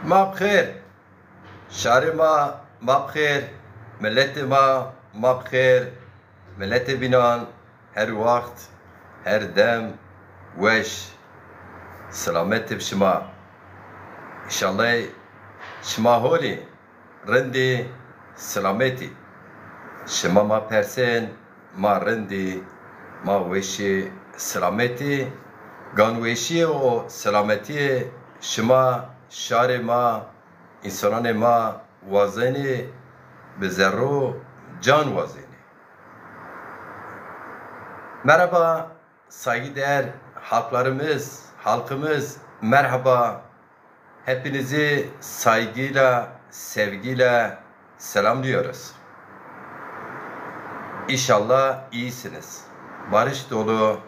ما بخير شهر ما بخير ملت ما بخير ملت بینان هر وقت هر دم وش سلامت بشما انشالله شما هولی رندی سلامتی شما ما پرسن ما رندی ما وشی سلامتی گان وشی و سلامتی شما شهر ما insanane ma vazeni be zerro can vazeni. Merhaba saygıdeğer halkımız merhaba. Hepinizi saygıyla, sevgiyle selamlıyoruz. İnşallah iyisiniz. Barış dolu,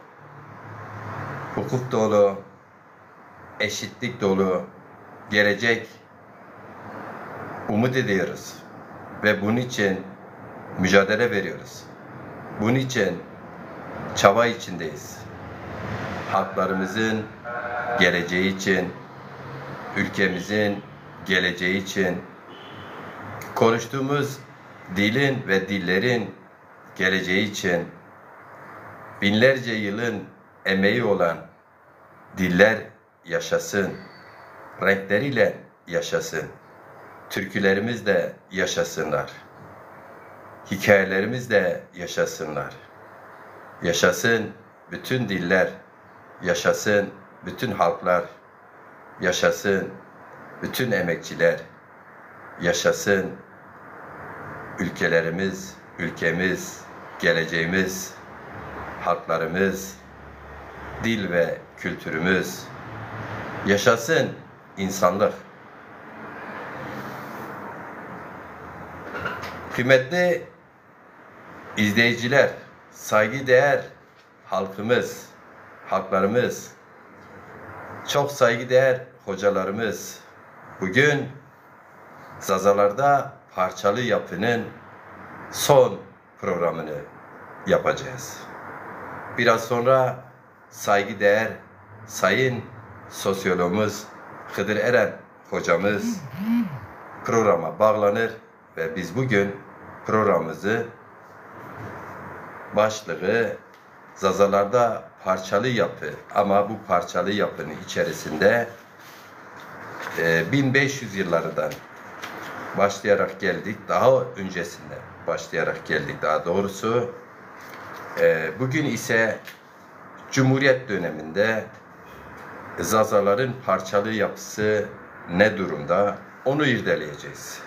hukuk dolu, eşitlik dolu, gelecek umut ediyoruz ve bunun için mücadele veriyoruz. Bunun için çaba içindeyiz. Halklarımızın geleceği için, ülkemizin geleceği için, konuştuğumuz dilin ve dillerin geleceği için, binlerce yılın emeği olan diller yaşasın, renkleriyle yaşasın. Türkülerimiz de yaşasınlar. Hikayelerimiz de yaşasınlar. Yaşasın bütün diller, yaşasın bütün halklar, yaşasın bütün emekçiler, yaşasın ülkelerimiz, ülkemiz, geleceğimiz, halklarımız, dil ve kültürümüz, yaşasın insanlık. Kıymetli izleyiciler, saygıdeğer halklarımız, çok saygıdeğer hocalarımız, bugün Zazalar'da parçalı yapının son programını yapacağız. Biraz sonra saygıdeğer sayın sosyologumuz Hıdır Eren hocamız programa bağlanır ve biz bugün programımızı başlığı Zazalar'da parçalı yapı, ama bu parçalı yapının içerisinde 1500 yıllarından başlayarak geldik, daha öncesinde başlayarak geldik daha doğrusu. Bugün ise Cumhuriyet döneminde Zazaların parçalı yapısı ne durumda, onu irdeleyeceğiz.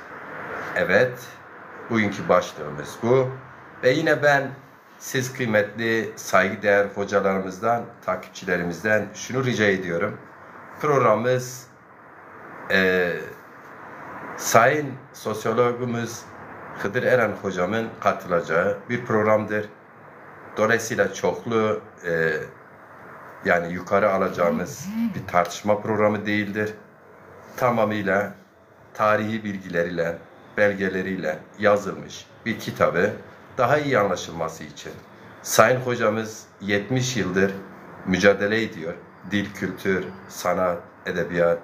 Evet, bugünkü başlığımız bu. Ve yine ben siz kıymetli, saygıdeğer hocalarımızdan, takipçilerimizden şunu rica ediyorum. Programımız sayın sosyologumuz Hıdır Eren hocamın katılacağı bir programdır. Dolayısıyla çoklu yani yukarı alacağımız bir tartışma programı değildir. Tamamıyla tarihi bilgileriyle, belgeleriyle yazılmış bir kitabı daha iyi anlaşılması için sayın hocamız 70 yıldır mücadele ediyor. Dil, kültür, sanat, edebiyat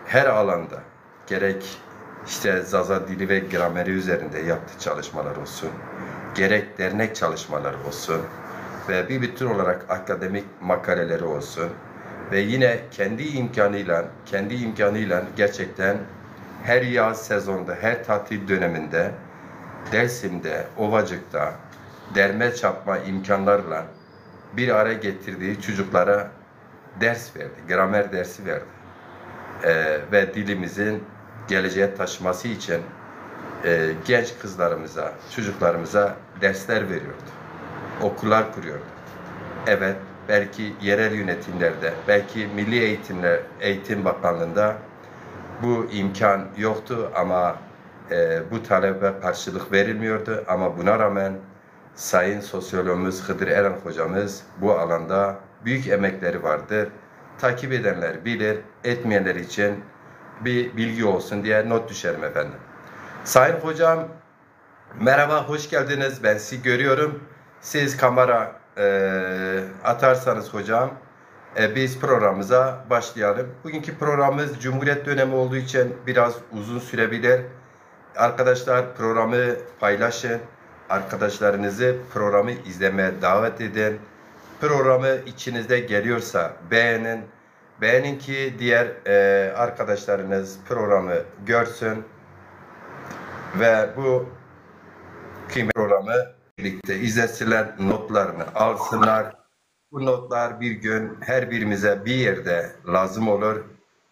her alanda, gerek işte Zaza dili ve grameri üzerinde yaptığı çalışmalar olsun, gerek dernek çalışmaları olsun ve bir bütün olarak akademik makaleleri olsun ve yine kendi imkanıyla gerçekten her yaz sezonda, her tatil döneminde Dersim'de, Ovacık'ta derme çapma imkanlarla bir araya getirdiği çocuklara ders verdi, gramer dersi verdi. Ve dilimizin geleceğe taşıması için genç kızlarımıza, çocuklarımıza dersler veriyordu. Okullar kuruyordu. Evet, belki yerel yönetimlerde, belki Milli Eğitim Bakanlığı'nda bu imkan yoktu ama bu talebe karşılık verilmiyordu. Ama buna rağmen sayın sosyologumuz Hıdır Eren hocamız bu alanda büyük emekleri vardır. Takip edenler bilir, etmeyenler için bir bilgi olsun diye not düşerim efendim. Sayın hocam, merhaba, hoş geldiniz. Ben sizi görüyorum. Siz kamera atarsanız hocam, Biz programımıza başlayalım. Bugünkü programımız Cumhuriyet dönemi olduğu için biraz uzun sürebilir. Arkadaşlar programı paylaşın. Arkadaşlarınızı programı izlemeye davet edin. Programı içinizde geliyorsa beğenin. Beğenin ki diğer arkadaşlarınız programı görsün. Ve bu kıymetli programı birlikte izlesinler, notlarını alsınlar. Bu notlar bir gün her birimize bir yerde lazım olur.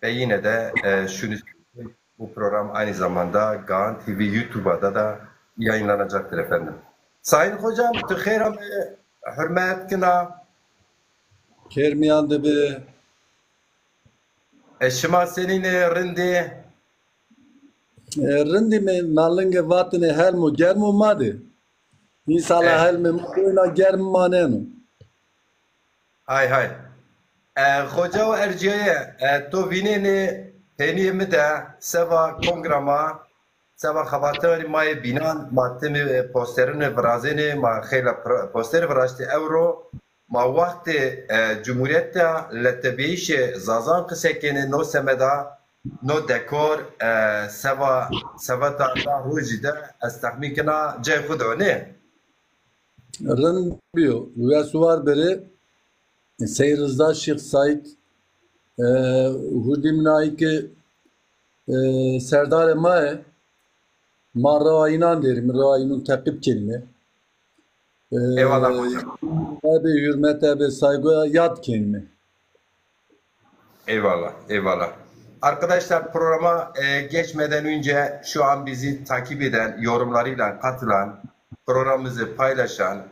Ve yine de şunu söyleyeyim, bu program aynı zamanda Gaan TV YouTube'da da yayınlanacaktır efendim. Sayın hocam, tıkheyram hürmet kına. Kermiyan da bir Şima senin rindi. rindi mi nalınge vatını helmu germu madi. İnsala helmi koyuna germu manenu. Hay hay. Hoca ve erciye to vineni teniyemi de seva kongrama seva xabatari may binan matemi posterini vrazeni ma khela posteri vrazti euro ma vakti Cumhuriyette lettebiş zazan kısekeni no semeda no dekor seva ta rujide estahmikina cay khudoni. Rın biyo. Ve suvar beri Seyrizda Şeyh Said Hudim Naiki Serdar Emae ma rainan derim. Rainun takip kelime. Eyvallah hocam. Abi hürmet abi saygı yad kelime. Eyvallah, eyvallah. Arkadaşlar programa geçmeden önce şu an bizi takip eden, yorumlarıyla katılan, programımızı paylaşan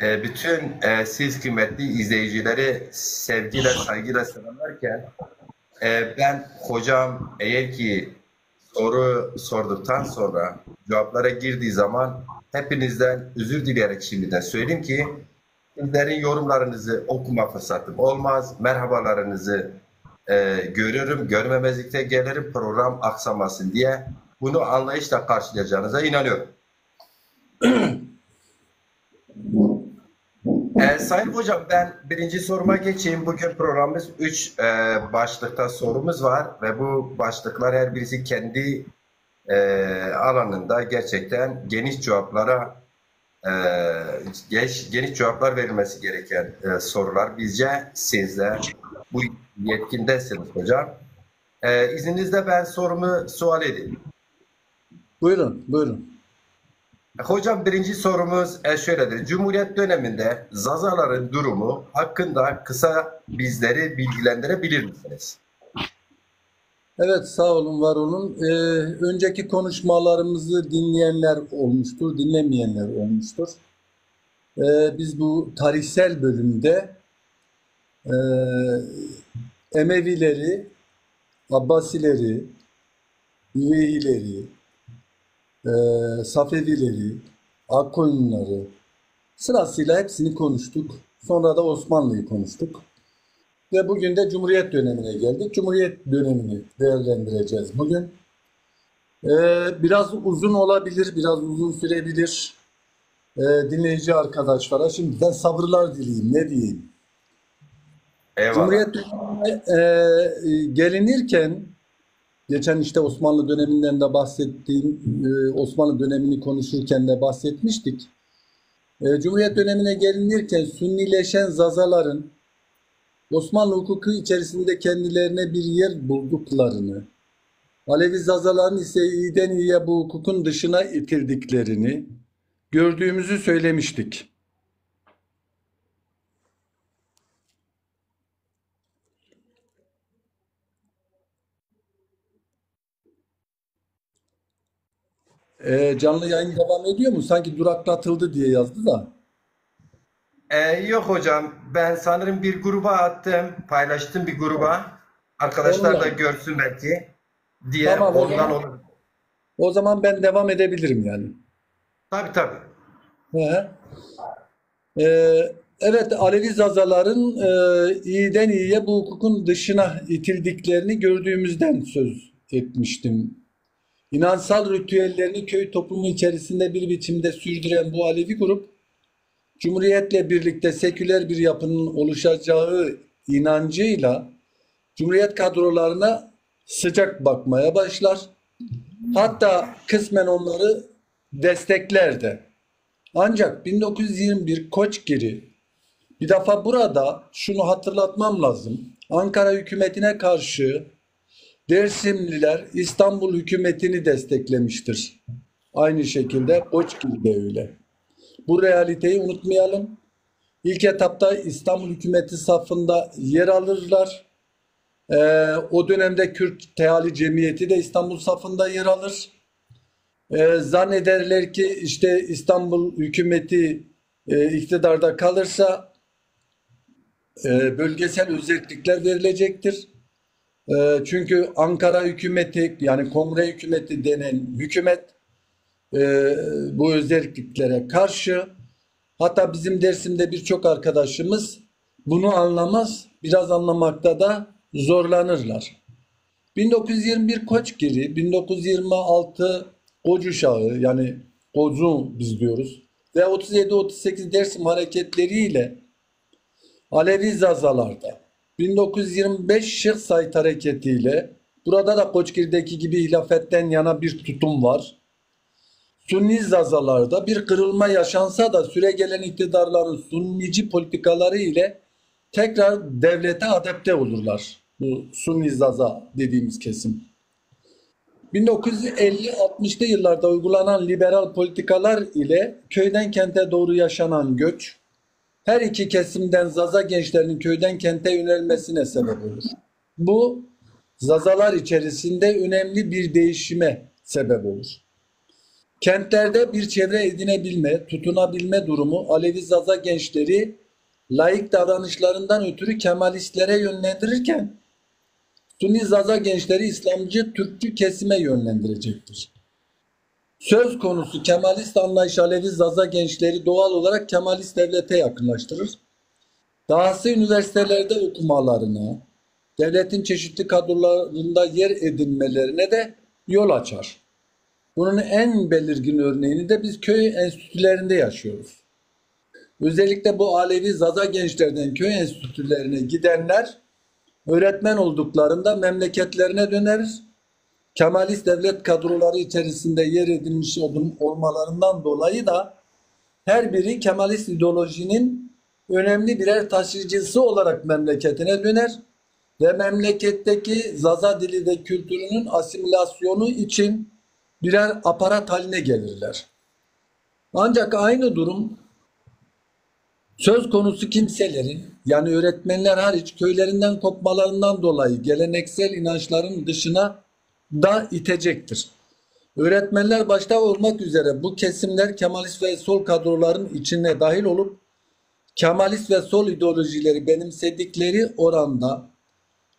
bütün siz kıymetli izleyicileri sevgiyle, saygıyla selamlarken ben hocam eğer ki soru sorduktan sonra cevaplara girdiği zaman hepinizden özür dileyerek şimdiden söyleyeyim ki sizlerin yorumlarınızı okuma fırsatım olmaz. Merhabalarınızı görürüm, görmemezlikte gelirim program aksamasın diye bunu anlayışla karşılayacağınıza inanıyorum. Sayın hocam ben birinci soruma geçeyim. Bugün programımız 3 başlıkta sorumuz var ve bu başlıklar her birisi kendi alanında gerçekten geniş cevaplara geniş cevaplar verilmesi gereken sorular. Bizce siz de bu yetkindesiniz hocam. İzninizle ben sorumu sual edeyim. Buyurun, buyurun. Hocam birinci sorumuz şöyledir. Cumhuriyet döneminde Zazaların durumu hakkında kısa bizleri bilgilendirebilir misiniz? Evet, sağ olun, var olun. Önceki konuşmalarımızı dinleyenler olmuştur, dinlemeyenler olmuştur. Biz bu tarihsel bölümde Emevileri, Abbasileri, Üveyileri, Safevileri, Akkoyunları sırasıyla hepsini konuştuk. Sonra da Osmanlı'yı konuştuk. Ve bugün de Cumhuriyet dönemine geldik. Cumhuriyet dönemini değerlendireceğiz bugün. Biraz uzun olabilir, biraz uzun sürebilir. Dinleyici arkadaşlara şimdiden sabırlar dileyim, ne diyeyim. Eyvallah. Cumhuriyet dönemine gelinirken, geçen işte Osmanlı döneminden de bahsettiğim, Osmanlı dönemini konuşurken de bahsetmiştik. Cumhuriyet dönemine gelinirken Sünnileşen Zazaların Osmanlı hukuku içerisinde kendilerine bir yer bulduklarını, Alevi Zazaların ise iyiden iyiye bu hukukun dışına itildiklerini gördüğümüzü söylemiştik. Canlı yayın devam ediyor mu? Sanki duraklatıldı diye yazdı da. Yok hocam ben sanırım bir gruba attım, paylaştım bir gruba. Arkadaşlar da Online. görsün belki diye Tamam, o ondan zaman, olur. o zaman ben devam edebilirim yani. Tabii tabii. He. Evet, Alevi Zazaların iyiden iyiye bu hukukun dışına itildiklerini gördüğümüzden söz etmiştim. İnansal ritüellerini köy toplumu içerisinde bir biçimde sürdüren bu Alevi grup, Cumhuriyetle birlikte seküler bir yapının oluşacağı inancıyla Cumhuriyet kadrolarına sıcak bakmaya başlar. Hatta kısmen onları destekler de. Ancak 1921 Koçgiri, bir defa burada şunu hatırlatmam lazım. Ankara hükümetine karşı Dersimliler İstanbul hükümetini desteklemiştir. Aynı şekilde Koçgiri de öyle. Bu realiteyi unutmayalım. İlk etapta İstanbul hükümeti safında yer alırlar. O dönemde Kürt Teali Cemiyeti de İstanbul safında yer alır. Zannederler ki işte İstanbul hükümeti iktidarda kalırsa bölgesel özellikler verilecektir. Çünkü Ankara hükümeti, yani Kongre hükümeti denen hükümet bu özelliklere karşı, hatta bizim Dersim'de birçok arkadaşımız bunu anlamaz, biraz anlamakta da zorlanırlar. 1921 Koçgiri, 1926 Koç Uşağı, yani Koçu biz diyoruz, ve 37-38 Dersim hareketleriyle Alevi Zazalarda, 1925 Şeyh Said hareketiyle, burada da Koçgiri'deki gibi hilafetten yana bir tutum var. Sunni Zazalarda bir kırılma yaşansa da süregelen iktidarların Sunnici politikaları ile tekrar devlete adapte olurlar. Bu Sunni Zaza dediğimiz kesim. 1950-60'lı yıllarda uygulanan liberal politikalar ile köyden kente doğru yaşanan göç, her iki kesimden Zaza gençlerinin köyden kente yönelmesine sebep olur. Bu Zazalar içerisinde önemli bir değişime sebep olur. Kentlerde bir çevre edinebilme, tutunabilme durumu Alevi Zaza gençleri laik davranışlarından ötürü Kemalistlere yönlendirirken Sunni Zaza gençleri İslamcı, Türkçü kesime yönlendirecektir. Söz konusu Kemalist anlayış Alevi Zaza gençleri doğal olarak Kemalist devlete yakınlaştırır. Dahası üniversitelerde okumalarına, devletin çeşitli kadrolarında yer edinmelerine de yol açar. Bunun en belirgin örneğini de biz köy enstitülerinde yaşıyoruz. Özellikle bu Alevi Zaza gençlerden köy enstitülerine gidenler öğretmen olduklarında memleketlerine döner. Kemalist devlet kadroları içerisinde yer edinmiş olmalarından dolayı da her biri Kemalist ideolojinin önemli birer taşıyıcısı olarak memleketine döner ve memleketteki Zaza dili ve kültürünün asimilasyonu için birer aparat haline gelirler. Ancak aynı durum söz konusu kimselerin, yani öğretmenler hariç, köylerinden kopmalarından dolayı geleneksel inançların dışına da itecektir. Öğretmenler başta olmak üzere bu kesimler Kemalist ve sol kadroların içine dahil olup Kemalist ve sol ideolojileri benimsedikleri oranda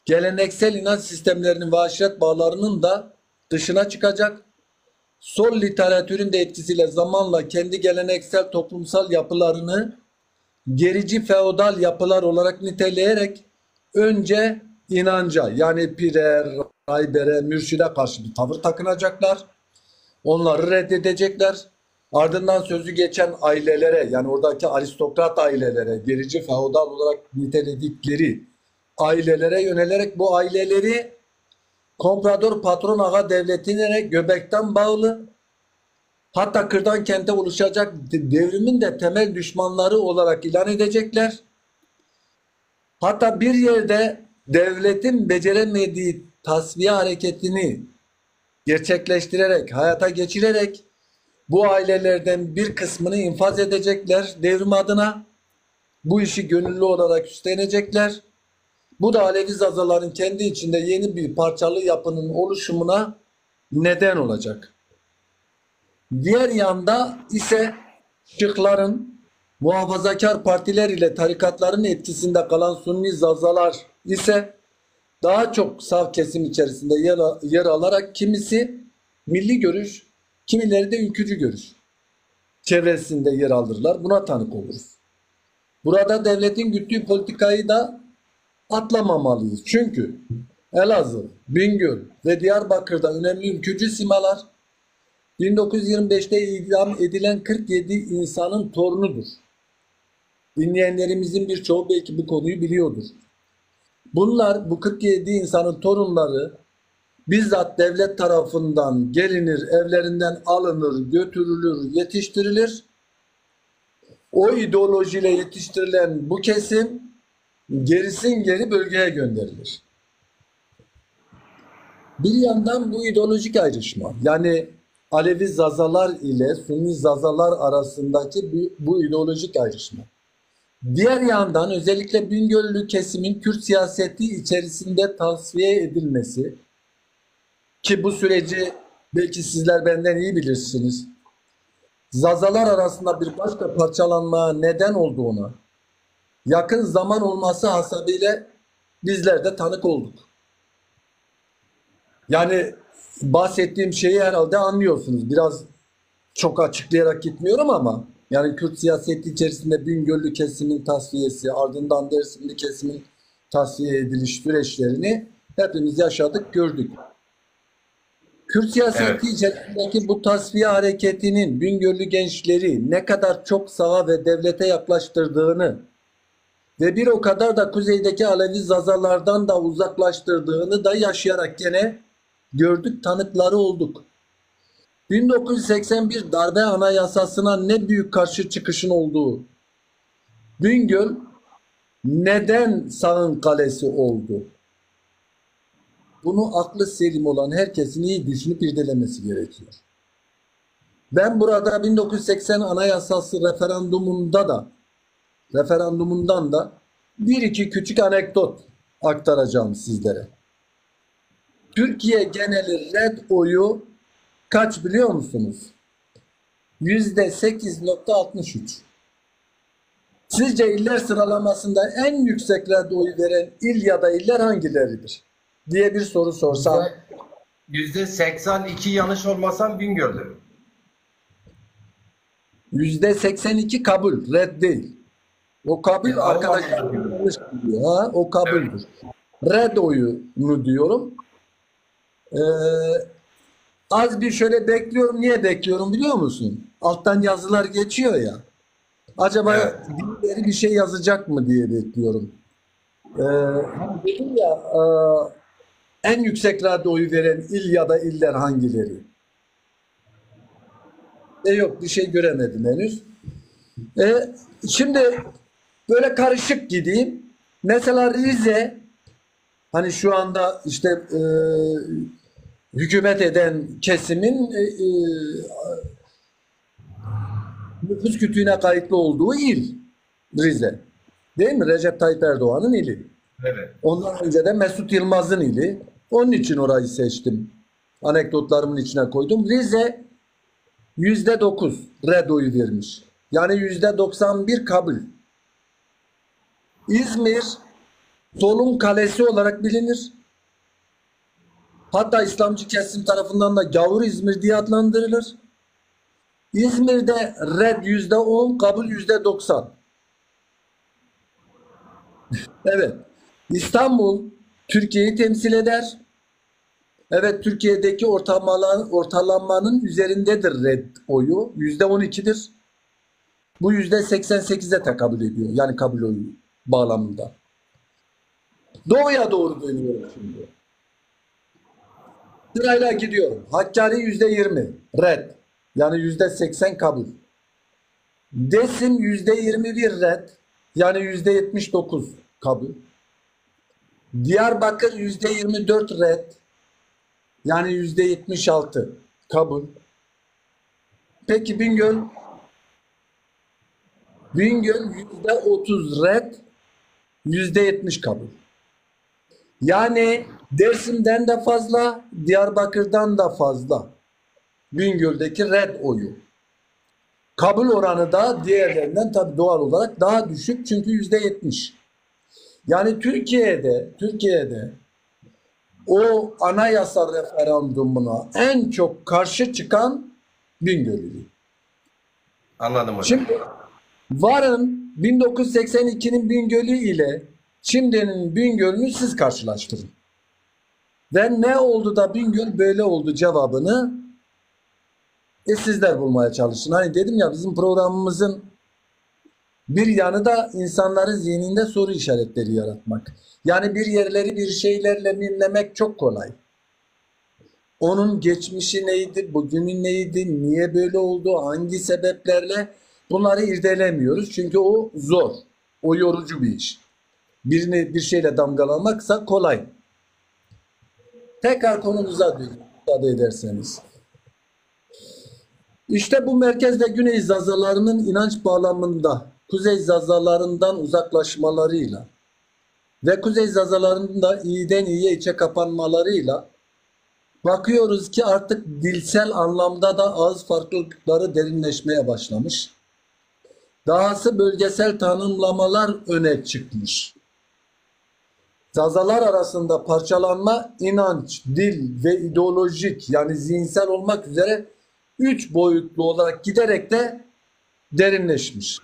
geleneksel inanç sistemlerinin ve aşiret bağlarının da dışına çıkacak. Sol literatürün de etkisiyle zamanla kendi geleneksel toplumsal yapılarını gerici feodal yapılar olarak niteleyerek önce inanca, yani pire, raybere, mürşide karşı bir tavır takınacaklar. Onları reddedecekler. Ardından sözü geçen ailelere, yani oradaki aristokrat ailelere, gerici feodal olarak niteledikleri ailelere yönelerek bu aileleri komprador patron ağa devletine göbekten bağlı, hatta kırdan kente oluşacak devrimin de temel düşmanları olarak ilan edecekler. Hatta bir yerde devletin beceremediği tasfiye hareketini gerçekleştirerek, hayata geçirerek bu ailelerden bir kısmını infaz edecekler devrim adına. Bu işi gönüllü olarak üstlenecekler. Bu da Alevi Zazaların kendi içinde yeni bir parçalı yapının oluşumuna neden olacak. Diğer yanda ise Şıkların, muhafazakar partiler ile tarikatların etkisinde kalan Sunni Zazalar ise daha çok sağ kesim içerisinde yer alarak kimisi milli görüş, kimileri de ülkücü görüş çevresinde yer alırlar. Buna tanık oluruz. Burada devletin güttüğü politikayı da atlamamalıyız. Çünkü Elazığ, Bingöl ve Diyarbakır'da önemli ülkücü simalar 1925'te idam edilen 47 insanın torunudur. Dinleyenlerimizin birçoğu belki bu konuyu biliyordur. Bunlar, bu 47 insanın torunları bizzat devlet tarafından gelinir, evlerinden alınır, götürülür, yetiştirilir. O ideolojiyle yetiştirilen bu kesim gerisin geri bölgeye gönderilir. Bir yandan bu ideolojik ayrışma, yani Alevi Zazalar ile Sünni Zazalar arasındaki bu ideolojik ayrışma. Diğer yandan özellikle Bingöllü kesimin Kürt siyaseti içerisinde tasfiye edilmesi, ki bu süreci belki sizler benden iyi bilirsiniz, Zazalar arasında bir başka parçalanmaya neden olduğuna yakın zaman olması hasebiyle bizler de tanık olduk. Yani bahsettiğim şeyi herhalde anlıyorsunuz. Biraz çok açıklayarak gitmiyorum ama yani Kürt siyaseti içerisinde Bingöllü kesimin tasfiyesi, ardından Dersimli kesimin tasfiye ediliş süreçlerini hepimiz yaşadık, gördük. Kürt siyaseti içerisindeki bu tasfiye hareketinin Bingöllü gençleri ne kadar çok sağa ve devlete yaklaştırdığını ve bir o kadar da kuzeydeki Alevi Zazalardan da uzaklaştırdığını da yaşayarak gene gördük, tanıkları olduk. 1981 darbe anayasasına ne büyük karşı çıkışın olduğu, Bingöl neden sağın kalesi oldu? Bunu aklı selim olan herkesin iyi düşünüp irdelemesi gerekiyor. Ben burada 1980 Anayasası referandumundan da bir iki küçük anekdot aktaracağım sizlere. Türkiye geneli red oyu kaç biliyor musunuz? %8,63. Sizce iller sıralamasında en yüksek red oyu veren il ya da iller hangileridir diye bir soru sorsam. %82 yanlış olmasam Bingöl'dür. %82 kabul, red değil. O kabul arkadaşlar yanlış biliyor. Ha? O kabuldür. Evet. Red oyunu diyorum. Az bir şöyle bekliyorum. Niye bekliyorum biliyor musun? Alttan yazılar geçiyor ya. Acaba birileri bir şey yazacak mı diye bekliyorum. Dedim ya en yüksek radyoyu veren il ya da iller hangileri? Yok bir şey göremedim henüz. Şimdi böyle karışık gideyim. Mesela Rize, hani şu anda işte hükümet eden kesimin nüfus kütüğüne kayıtlı olduğu il Rize. Değil mi? Recep Tayyip Erdoğan'ın ili. Evet. Ondan önce de Mesut Yılmaz'ın ili. Onun için orayı seçtim. Anekdotlarımın içine koydum. Rize %9 red oyu vermiş. Yani %91 kabul. İzmir solun kalesi olarak bilinir. Hatta İslamcı kesim tarafından da Gavur İzmir diye adlandırılır. İzmir'de red %10, kabul %90. Evet. İstanbul Türkiye'yi temsil eder. Evet, Türkiye'deki ortalamanın üzerindedir red oyu. %12'dir. Bu %88'e tekabül ediyor. Yani kabul oyu bağlamında. Doğuya doğru dönüyorum şimdi. Sırayla gidiyorum. Hakkari %20 red. Yani %80 kabul. Dersim %21 red. Yani %79 kabul. Diyarbakır %24 red. Yani %76 kabul. Peki Bingöl? Bingöl %30 red. %70 kabul. Yani Dersim'den de fazla, Diyarbakır'dan da fazla Bingöl'deki red oyu. Kabul oranı da diğerlerinden tabii doğal olarak daha düşük çünkü %70. Yani Türkiye'de o anayasa referandumuna en çok karşı çıkan Bingöllü. Anladım hocam. Şimdi varın 1982'nin Bingöl'ü ile şimdinin Bingöl'ünü siz karşılaştırın. Ve ne oldu da Bingöl böyle oldu cevabını sizler bulmaya çalışın. Hani dedim ya bizim programımızın Bir yanı da insanların zihninde soru işaretleri yaratmak. Yani bir yerleri bir şeylerle mimlemek çok kolay. Onun geçmişi neydi, bugünü neydi, niye böyle oldu, hangi sebeplerle bunları irdelemiyoruz. Çünkü o zor, o yorucu bir iş. Birini bir şeyle damgalamaksa kolay. Tekrar konumuza dönüyorum, müsaade ederseniz. İşte bu merkez ve güney zazalarının inanç bağlamında kuzey zazalarından uzaklaşmalarıyla ve kuzey zazalarının da iyiden iyiye içe kapanmalarıyla bakıyoruz ki artık dilsel anlamda da ağız farklılıkları derinleşmeye başlamış. Dahası bölgesel tanımlamalar öne çıkmış. Zazalar arasında parçalanma inanç, dil ve ideolojik yani zihinsel olmak üzere 3 boyutlu olarak giderek de derinleşmiş.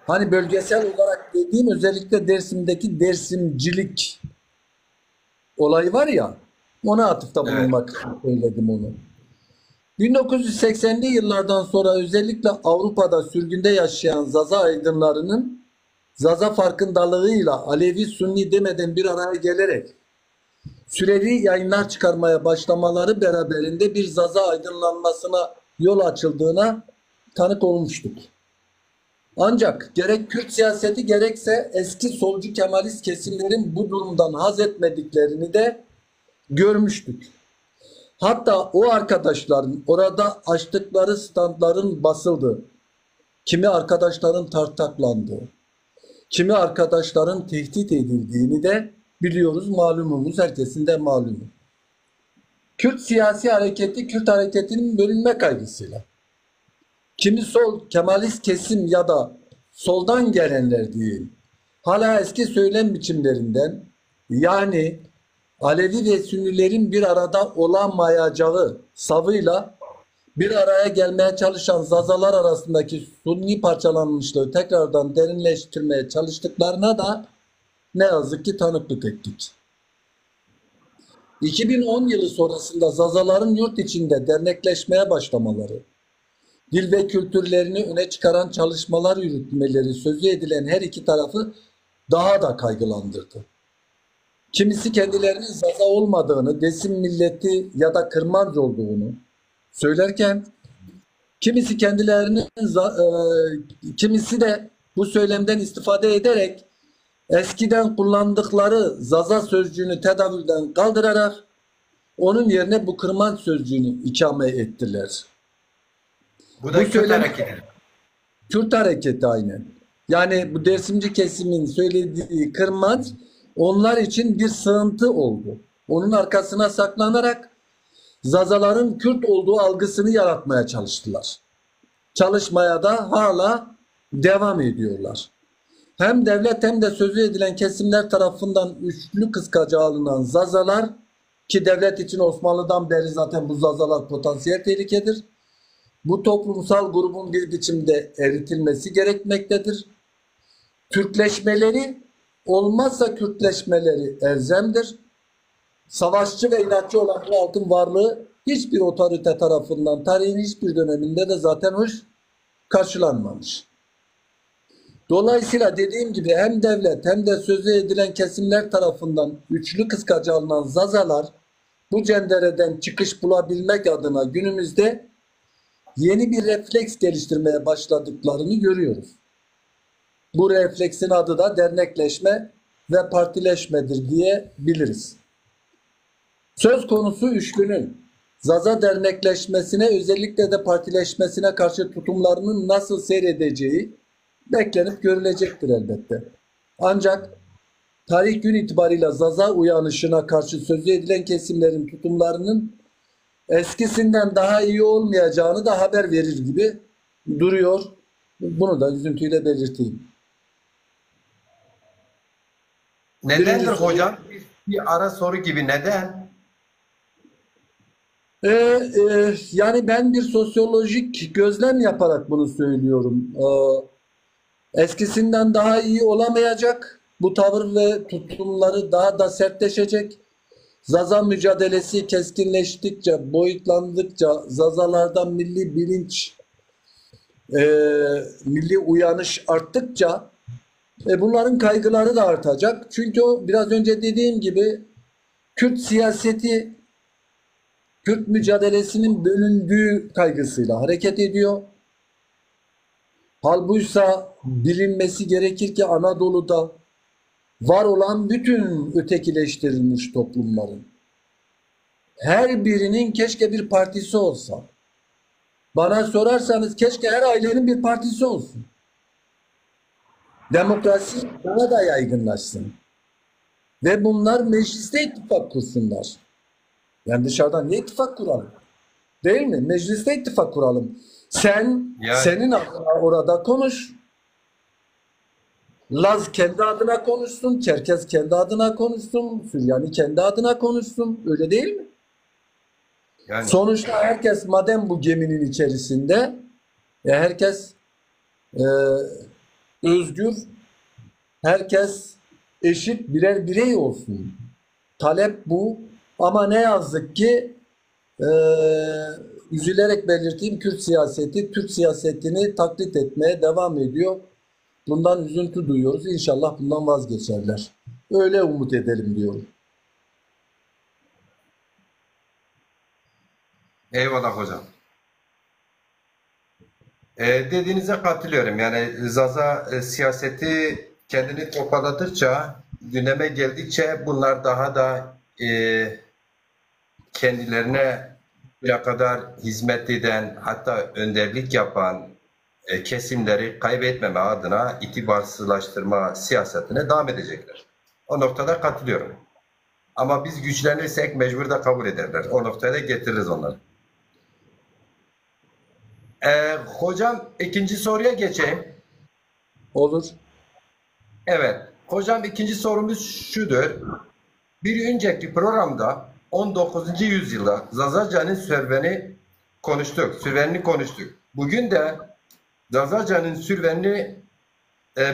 Hani bölgesel olarak dediğim özellikle Dersim'deki dersimcilik olayı var ya, ona atıfta Evet. bulunmak söyledim onu. 1980'li yıllardan sonra özellikle Avrupa'da sürgünde yaşayan Zaza aydınlarının Zaza farkındalığıyla Alevi Sunni demeden bir araya gelerek sürevi yayınlar çıkarmaya başlamaları beraberinde bir Zaza aydınlanmasına yol açıldığına tanık olmuştuk. Ancak gerek Kürt siyaseti gerekse eski solcu Kemalist kesimlerin bu durumdan haz etmediklerini de görmüştük. Hatta o arkadaşların orada açtıkları standların basıldığı, kimi arkadaşların tartaklandığı, kimi arkadaşların tehdit edildiğini de biliyoruz, malumumuz, herkesin de malumu. Kürt siyasi hareketi, Kürt hareketinin bölünme kaygısıyla, kimi sol Kemalist kesim ya da soldan gelenler değil, hala eski söylem biçimlerinden yani Alevi ve Sünnilerin bir arada olamayacağı savıyla bir araya gelmeye çalışan Zazalar arasındaki Sunni parçalanmışlığı tekrardan derinleştirmeye çalıştıklarına da ne yazık ki tanıklık ettik. 2010 yılı sonrasında Zazaların yurt içinde dernekleşmeye başlamaları, dil ve kültürlerini öne çıkaran çalışmalar yürütmeleri sözü edilen her iki tarafı daha da kaygılandırdı. Kimisi kendilerinin Zaza olmadığını, Desim milleti ya da Kırmancı olduğunu söylerken, kimisi kimisi de bu söylemden istifade ederek eskiden kullandıkları Zaza sözcüğünü tedavülden kaldırarak onun yerine bu Kırmanç sözcüğünü ikame ettiler. Bu da Bu Kürt söylem hareketi. Kürt hareketi aynen. Yani bu Dersimci kesimin söylediği Kırmanç onlar için bir sığıntı oldu. Onun arkasına saklanarak Zazaların Kürt olduğu algısını yaratmaya çalıştılar. Çalışmaya da hala devam ediyorlar. Hem devlet hem de sözü edilen kesimler tarafından üçlü kıskaca alınan Zazalar ki devlet için Osmanlı'dan beri zaten bu Zazalar potansiyel tehlikedir. Bu toplumsal grubun bir biçimde eritilmesi gerekmektedir. Türkleşmeleri olmazsa Kürtleşmeleri elzemdir. Savaşçı ve inatçı olan bu halkın varlığı hiçbir otorite tarafından tarihin hiçbir döneminde de zaten hoş karşılanmamış. Dolayısıyla dediğim gibi hem devlet hem de sözü edilen kesimler tarafından üçlü kıskaca alınan Zazalar bu cendereden çıkış bulabilmek adına günümüzde yeni bir refleks geliştirmeye başladıklarını görüyoruz. Bu refleksin adı da dernekleşme ve partileşmedir diyebiliriz. Söz konusu üçlünün Zaza dernekleşmesine özellikle de partileşmesine karşı tutumlarının nasıl seyredeceği beklenip görülecektir elbette. Ancak tarih gün itibariyle Zaza uyanışına karşı sözü edilen kesimlerin tutumlarının eskisinden daha iyi olmayacağını da haber verir gibi duruyor. Bunu da üzüntüyle belirteyim. Nedendir hocam? Bir ara soru gibi neden? Yani ben bir sosyolojik gözlem yaparak bunu söylüyorum. Eskisinden daha iyi olamayacak. Bu tavır ve tutumları daha da sertleşecek. Zaza mücadelesi keskinleştikçe, boyutlandıkça, Zazalardan milli bilinç milli uyanış arttıkça bunların kaygıları da artacak. Çünkü o biraz önce dediğim gibi Kürt siyaseti, Kürt mücadelesinin bölündüğü kaygısıyla hareket ediyor. Halbuysa bilinmesi gerekir ki Anadolu'da var olan bütün ötekileştirilmiş toplumların her birinin keşke bir partisi olsa. Bana sorarsanız keşke her ailenin bir partisi olsun. Demokrasi daha da yaygınlaşsın. Ve bunlar mecliste ittifak kursunlar. Yani dışarıdan ne ittifak kuralım? Değil mi? Mecliste ittifak kuralım. Sen, senin adına orada konuş. Laz kendi adına konuşsun, Çerkez kendi adına konuşsun, Süryani kendi adına konuşsun. Öyle değil mi? Yani Sonuçta herkes madem bu geminin içerisinde herkes özgür, herkes eşit birer birey olsun. Talep bu. Ama ne yazık ki üzülerek belirteyim Kürt siyaseti, Türk siyasetini taklit etmeye devam ediyor. Bundan üzüntü duyuyoruz. İnşallah bundan vazgeçerler. Öyle umut edelim diyorum. eyvallah hocam. Dediğinize katılıyorum. Yani Zaza siyaseti kendini toparladıkça, gündeme geldikçe bunlar daha da kendilerine bir kadar hizmet eden, hatta önderlik yapan kesimleri kaybetmeme adına itibarsızlaştırma siyasetine devam edecekler. O noktada katılıyorum. Ama biz güçlenirsek mecbur da kabul ederler. O noktaya da getiririz onları. Hocam ikinci soruya geçeyim. Olur. Evet. Hocam ikinci sorumuz şudur. Bir önceki programda 19. yüzyılda Zazaca'nın sürvenini konuştuk. Bugün de Zazaca'nın sürvenini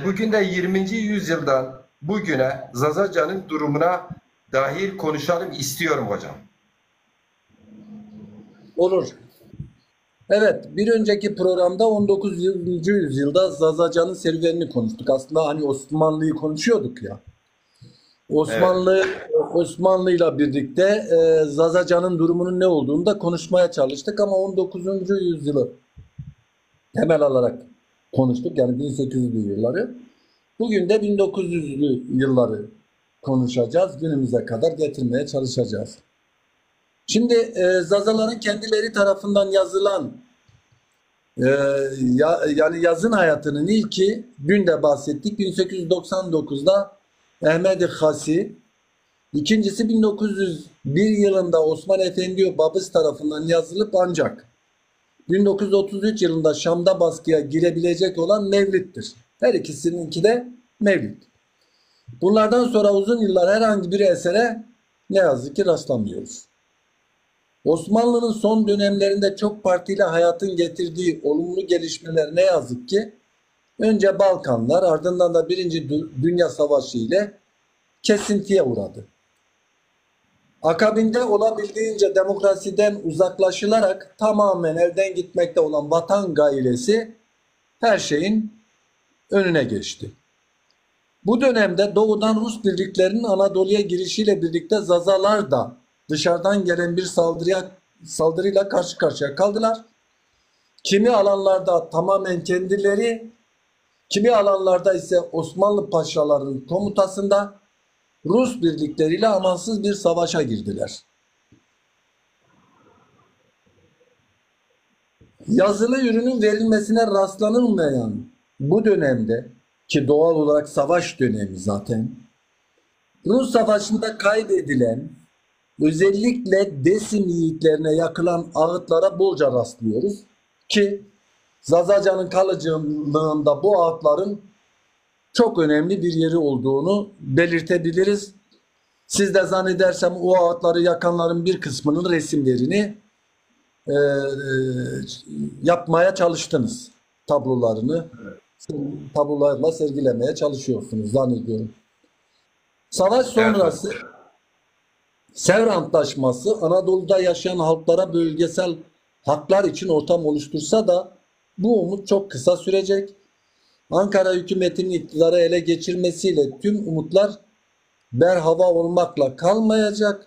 bugün de 20. yüzyıldan bugüne Zazaca'nın durumuna dair konuşalım istiyorum hocam. Olur. Evet, bir önceki programda 19. yüzyılda Zazaca'nın serüvenini konuştuk. Aslında hani Osmanlı'yı konuşuyorduk ya. Osmanlı'yla birlikte Zazaca'nın durumunun ne olduğunu da konuşmaya çalıştık ama 19. yüzyılı temel alarak konuştuk. Yani 1800'lü yılları. Bugün de 1900'lü yılları konuşacağız. Günümüze kadar getirmeye çalışacağız. Şimdi Zazaların kendileri tarafından yazılan yani yazın hayatının ilki dün de bahsettik 1899'da Ahmed-i Hasi, ikincisi 1901 yılında Osman Efendi Babız tarafından yazılıp ancak 1933 yılında Şam'da baskıya girebilecek olan Mevlid'dir. Her ikisininki de Mevlid. Bunlardan sonra uzun yıllar herhangi bir esere ne yazık ki rastlamıyoruz. Osmanlı'nın son dönemlerinde çok partili hayatın getirdiği olumlu gelişmeler ne yazık ki önce Balkanlar ardından da Birinci Dünya Savaşı ile kesintiye uğradı. Akabinde olabildiğince demokrasiden uzaklaşılarak tamamen elden gitmekte olan vatan gailesi her şeyin önüne geçti. Bu dönemde doğudan Rus birliklerinin Anadolu'ya girişiyle birlikte Zazalar da dışarıdan gelen bir saldırıyla karşı karşıya kaldılar. Kimi alanlarda tamamen kendileri, kimi alanlarda ise Osmanlı paşalarının komutasında Rus birlikleriyle amansız bir savaşa girdiler. Yazılı ürünün verilmesine rastlanılmayan bu dönemde ki doğal olarak savaş dönemi zaten Rus savaşında kaybedilen özellikle Desim yiğitlerine yakılan ağıtlara bolca rastlıyoruz ki Zazaca'nın kalıcılığında bu ağıtların çok önemli bir yeri olduğunu belirtebiliriz. Siz de zannedersem o ağıtları yakanların bir kısmının resimlerini yapmaya çalıştınız. Tablolarla sergilemeye çalışıyorsunuz zannediyorum. Savaş sonrası Sevr Antlaşması Anadolu'da yaşayan halklara bölgesel haklar için ortam oluştursa da Bu umut çok kısa sürecek. Ankara hükümetinin iktidarı ele geçirmesiyle tüm umutlar berhava olmakla kalmayacak.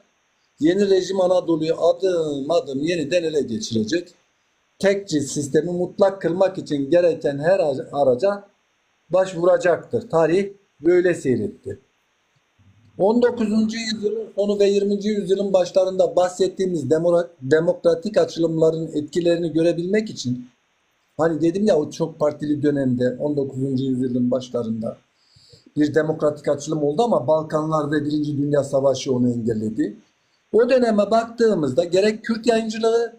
Yeni rejim Anadolu'yu adım adım yeniden ele geçirecek. Tekçi sistemi mutlak kılmak için gereken her araca başvuracaktır. Tarih böyle seyretti. 19. yüzyılın sonu ve 20. yüzyılın başlarında bahsettiğimiz demokratik açılımların etkilerini görebilmek için, hani dedim ya o çok partili dönemde 19. yüzyılın başlarında bir demokratik açılım oldu ama Balkanlar ve Birinci Dünya Savaşı onu engelledi. O döneme baktığımızda gerek Kürt yayıncılığı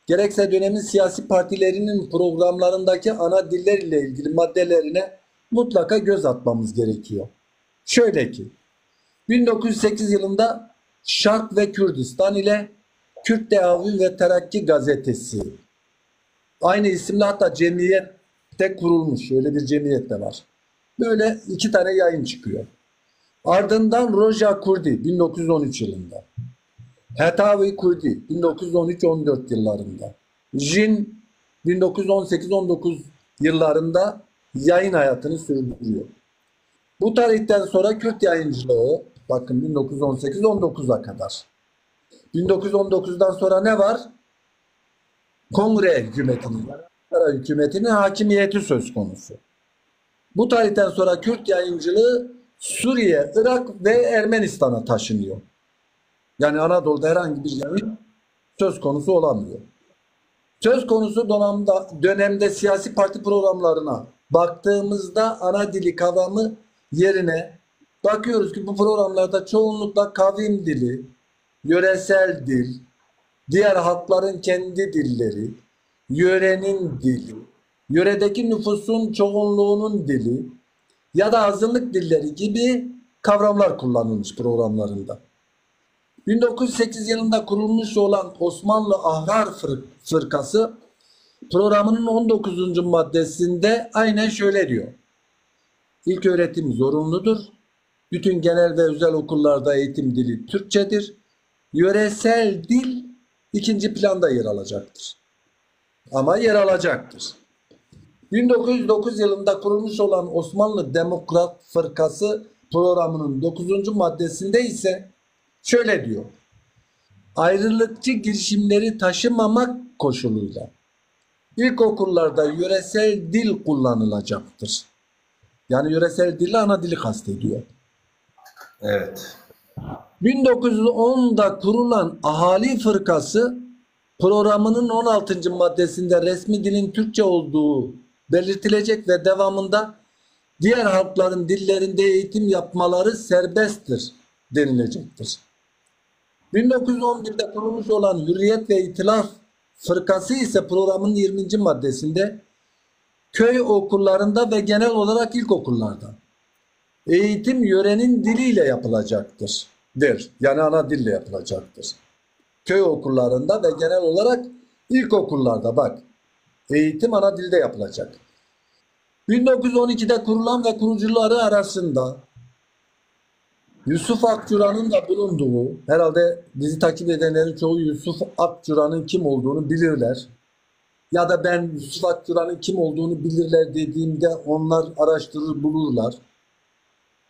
gerekse dönemin siyasi partilerinin programlarındaki ana diller ile ilgili maddelerine mutlaka göz atmamız gerekiyor. Şöyle ki 1908 yılında Şark ve Kürdistan ile Kürt Teavül ve Terakki gazetesi, aynı isimle hatta cemiyette kurulmuş, öyle bir cemiyet de var. Böyle 2 tane yayın çıkıyor. Ardından Roja Kurdi 1913 yılında. Hetavi Kurdi 1913-14 yıllarında. Jin 1918-19 yıllarında yayın hayatını sürdürüyor. Bu tarihten sonra Kürt yayıncılığı, bakın 1918-19'a kadar. 1919'dan sonra ne var? Kongre hükümetinin, Ankara hükümetinin hakimiyeti söz konusu. Bu tarihten sonra Kürt yayıncılığı Suriye, Irak ve Ermenistan'a taşınıyor. Yani Anadolu'da herhangi bir yayın söz konusu olamıyor. Söz konusu dönemde siyasi parti programlarına baktığımızda ana dili kavramı yerine bakıyoruz ki bu programlarda çoğunlukla kavim dili, yöresel dil, diğer halkların kendi dilleri, yörenin dili, yöredeki nüfusun çoğunluğunun dili ya da azınlık dilleri gibi kavramlar kullanılmış programlarında. 1908 yılında kurulmuş olan Osmanlı Ahrar Fırkası programının 19. maddesinde aynen şöyle diyor. İlk öğretim zorunludur. Bütün genel ve özel okullarda eğitim dili Türkçedir. Yöresel dil ikinci planda yer alacaktır. Ama yer alacaktır. 1909 yılında kurulmuş olan Osmanlı Demokrat Fırkası programının 9. maddesinde ise şöyle diyor. Ayrılıkçı girişimleri taşımamak koşuluyla ilkokullarda yöresel dil kullanılacaktır. Yani yöresel dille ana dili kastediyor. Evet. 1910'da kurulan Ahali Fırkası programının 16. maddesinde resmi dilin Türkçe olduğu belirtilecek ve devamında diğer halkların dillerinde eğitim yapmaları serbesttir denilecektir. 1911'de kurulmuş olan Hürriyet ve İtilaf Fırkası ise programın 20. maddesinde köy okullarında ve genel olarak ilkokullarda eğitim yörenin diliyle yapılacaktır. Yani ana dille yapılacaktır. Köy okullarında ve genel olarak ilkokullarda bak eğitim ana dilde yapılacak. 1912'de kurulan ve kurucuları arasında Yusuf Akçura'nın da bulunduğu, herhalde bizi takip edenlerin çoğu Yusuf Akçura'nın kim olduğunu bilirler. Ya da ben Yusuf Akçura'nın kim olduğunu bilirler dediğimde onlar araştırır bulurlar.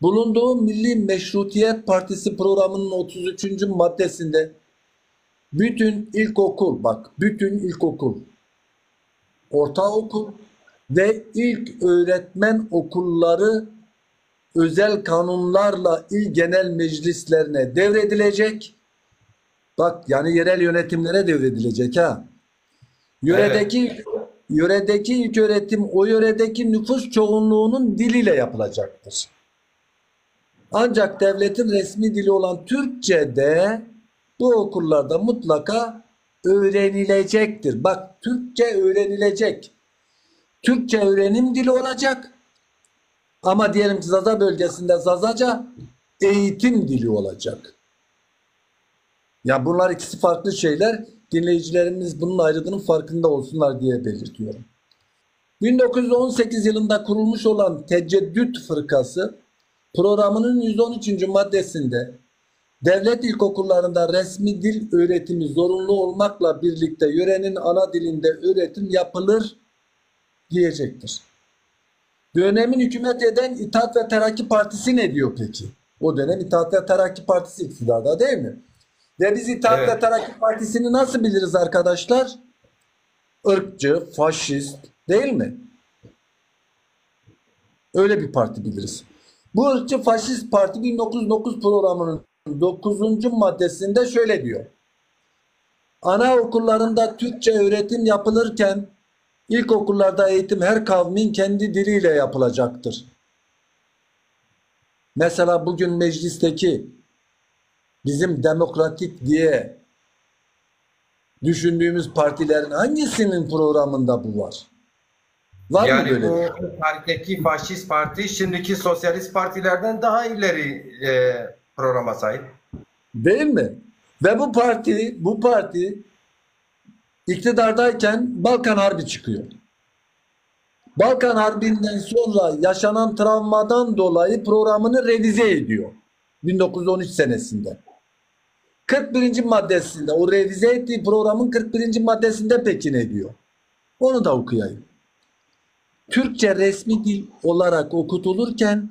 Bulunduğu Milli Meşrutiyet Partisi programının 33. maddesinde bütün ilkokul, bak bütün ilkokul, ortaokul ve ilk öğretmen okulları özel kanunlarla il genel meclislerine devredilecek. Bak yani yerel yönetimlere devredilecek ha. Yöredeki ilk öğretim o yöredeki nüfus çoğunluğunun diliyle yapılacaktır. Ancak devletin resmi dili olan Türkçe de bu okullarda mutlaka öğrenilecektir. Bak Türkçe öğrenilecek. Türkçe öğrenim dili olacak. Ama diyelim ki Zaza bölgesinde Zazaca eğitim dili olacak. Ya bunlar ikisi farklı şeyler. Dinleyicilerimiz bunun ayrılığının farkında olsunlar diye belirtiyorum. 1918 yılında kurulmuş olan Teceddüt Fırkası programının 113. maddesinde devlet ilkokullarında resmi dil öğretimi zorunlu olmakla birlikte yörenin ana dilinde öğretim yapılır diyecektir. Dönemin hükümet eden İttihat ve Terakki Partisi ne diyor peki? O dönem İttihat ve Terakki Partisi iktidarda değil mi? Ve biz İttihat ve Evet. Terakki Partisi'ni nasıl biliriz arkadaşlar? Irkçı, faşist değil mi? Öyle bir parti biliriz. Bu ırkçı faşist parti 1909 programının 9. maddesinde şöyle diyor. Anaokullarında Türkçe öğretim yapılırken ilkokullarda eğitim her kavmin kendi diliyle yapılacaktır. Mesela bugün meclisteki bizim demokratik diye düşündüğümüz partilerin hangisinin programında bu var? Var mı Yani böyle bir bu şey? tarihteki faşist parti şimdiki sosyalist partilerden daha ileri programa sahip. Değil mi? Ve bu parti iktidardayken Balkan Harbi çıkıyor. Balkan Harbi'nden sonra yaşanan travmadan dolayı programını revize ediyor. 1913 senesinde. 41. maddesinde o revize ettiği programın 41. maddesinde peki ne diyor? Onu da okuyayım. Türkçe resmi dil olarak okutulurken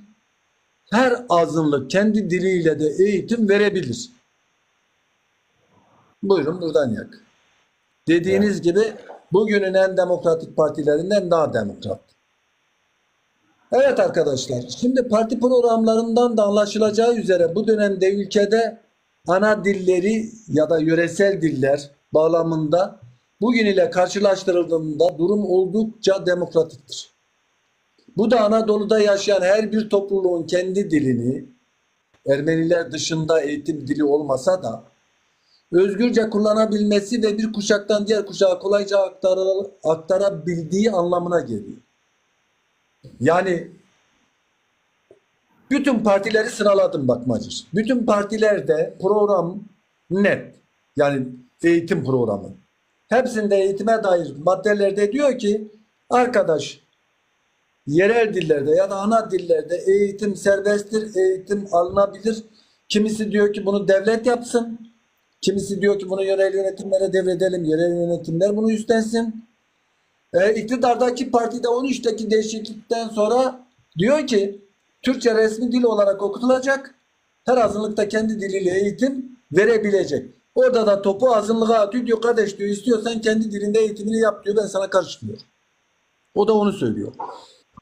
her azınlık kendi diliyle de eğitim verebilir. Buyurun buradan yak. Evet. Dediğiniz gibi bugünün en demokratik partilerinden daha demokrat. Evet arkadaşlar, şimdi parti programlarından da anlaşılacağı üzere bu dönemde ülkede ana dilleri ya da yöresel diller bağlamında bugün ile karşılaştırıldığında durum oldukça demokratiktir. Bu da Anadolu'da yaşayan her bir topluluğun kendi dilini, Ermeniler dışında eğitim dili olmasa da özgürce kullanabilmesi ve bir kuşaktan diğer kuşağa kolayca aktarabildiği anlamına geliyor. Yani bütün partileri sıraladım bak Macir. Bütün partilerde program net. Yani eğitim programı. Hepsinde eğitime dair maddelerde diyor ki arkadaş yerel dillerde ya da ana dillerde eğitim serbesttir, eğitim alınabilir. Kimisi diyor ki bunu devlet yapsın. Kimisi diyor ki bunu yerel yönetimlere devredelim. Yerel yönetimler bunu üstlensin. İktidardaki partide 13'teki değişiklikten sonra diyor ki Türkçe resmi dil olarak okutulacak. Her azınlıkta kendi diliyle eğitim verebilecek. Orada da topu azınlığa atıyor diyor kardeş diyor istiyorsan kendi dilinde eğitimini yap diyor ben sana karışmıyorum. O da onu söylüyor.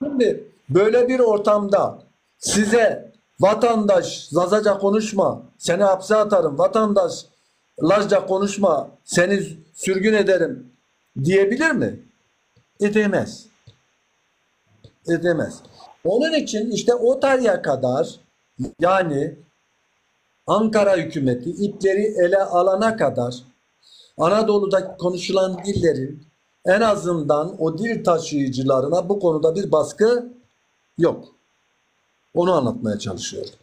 Şimdi böyle bir ortamda size vatandaş Zazaca konuşma seni hapse atarım vatandaş Lazca konuşma seni sürgün ederim diyebilir mi? Edemez. Edemez. Onun için işte o tarihe kadar yani Ankara hükümeti ipleri ele alana kadar Anadolu'da konuşulan dillerin en azından o dil taşıyıcılarına bu konuda bir baskı yok. Onu anlatmaya çalışıyorum.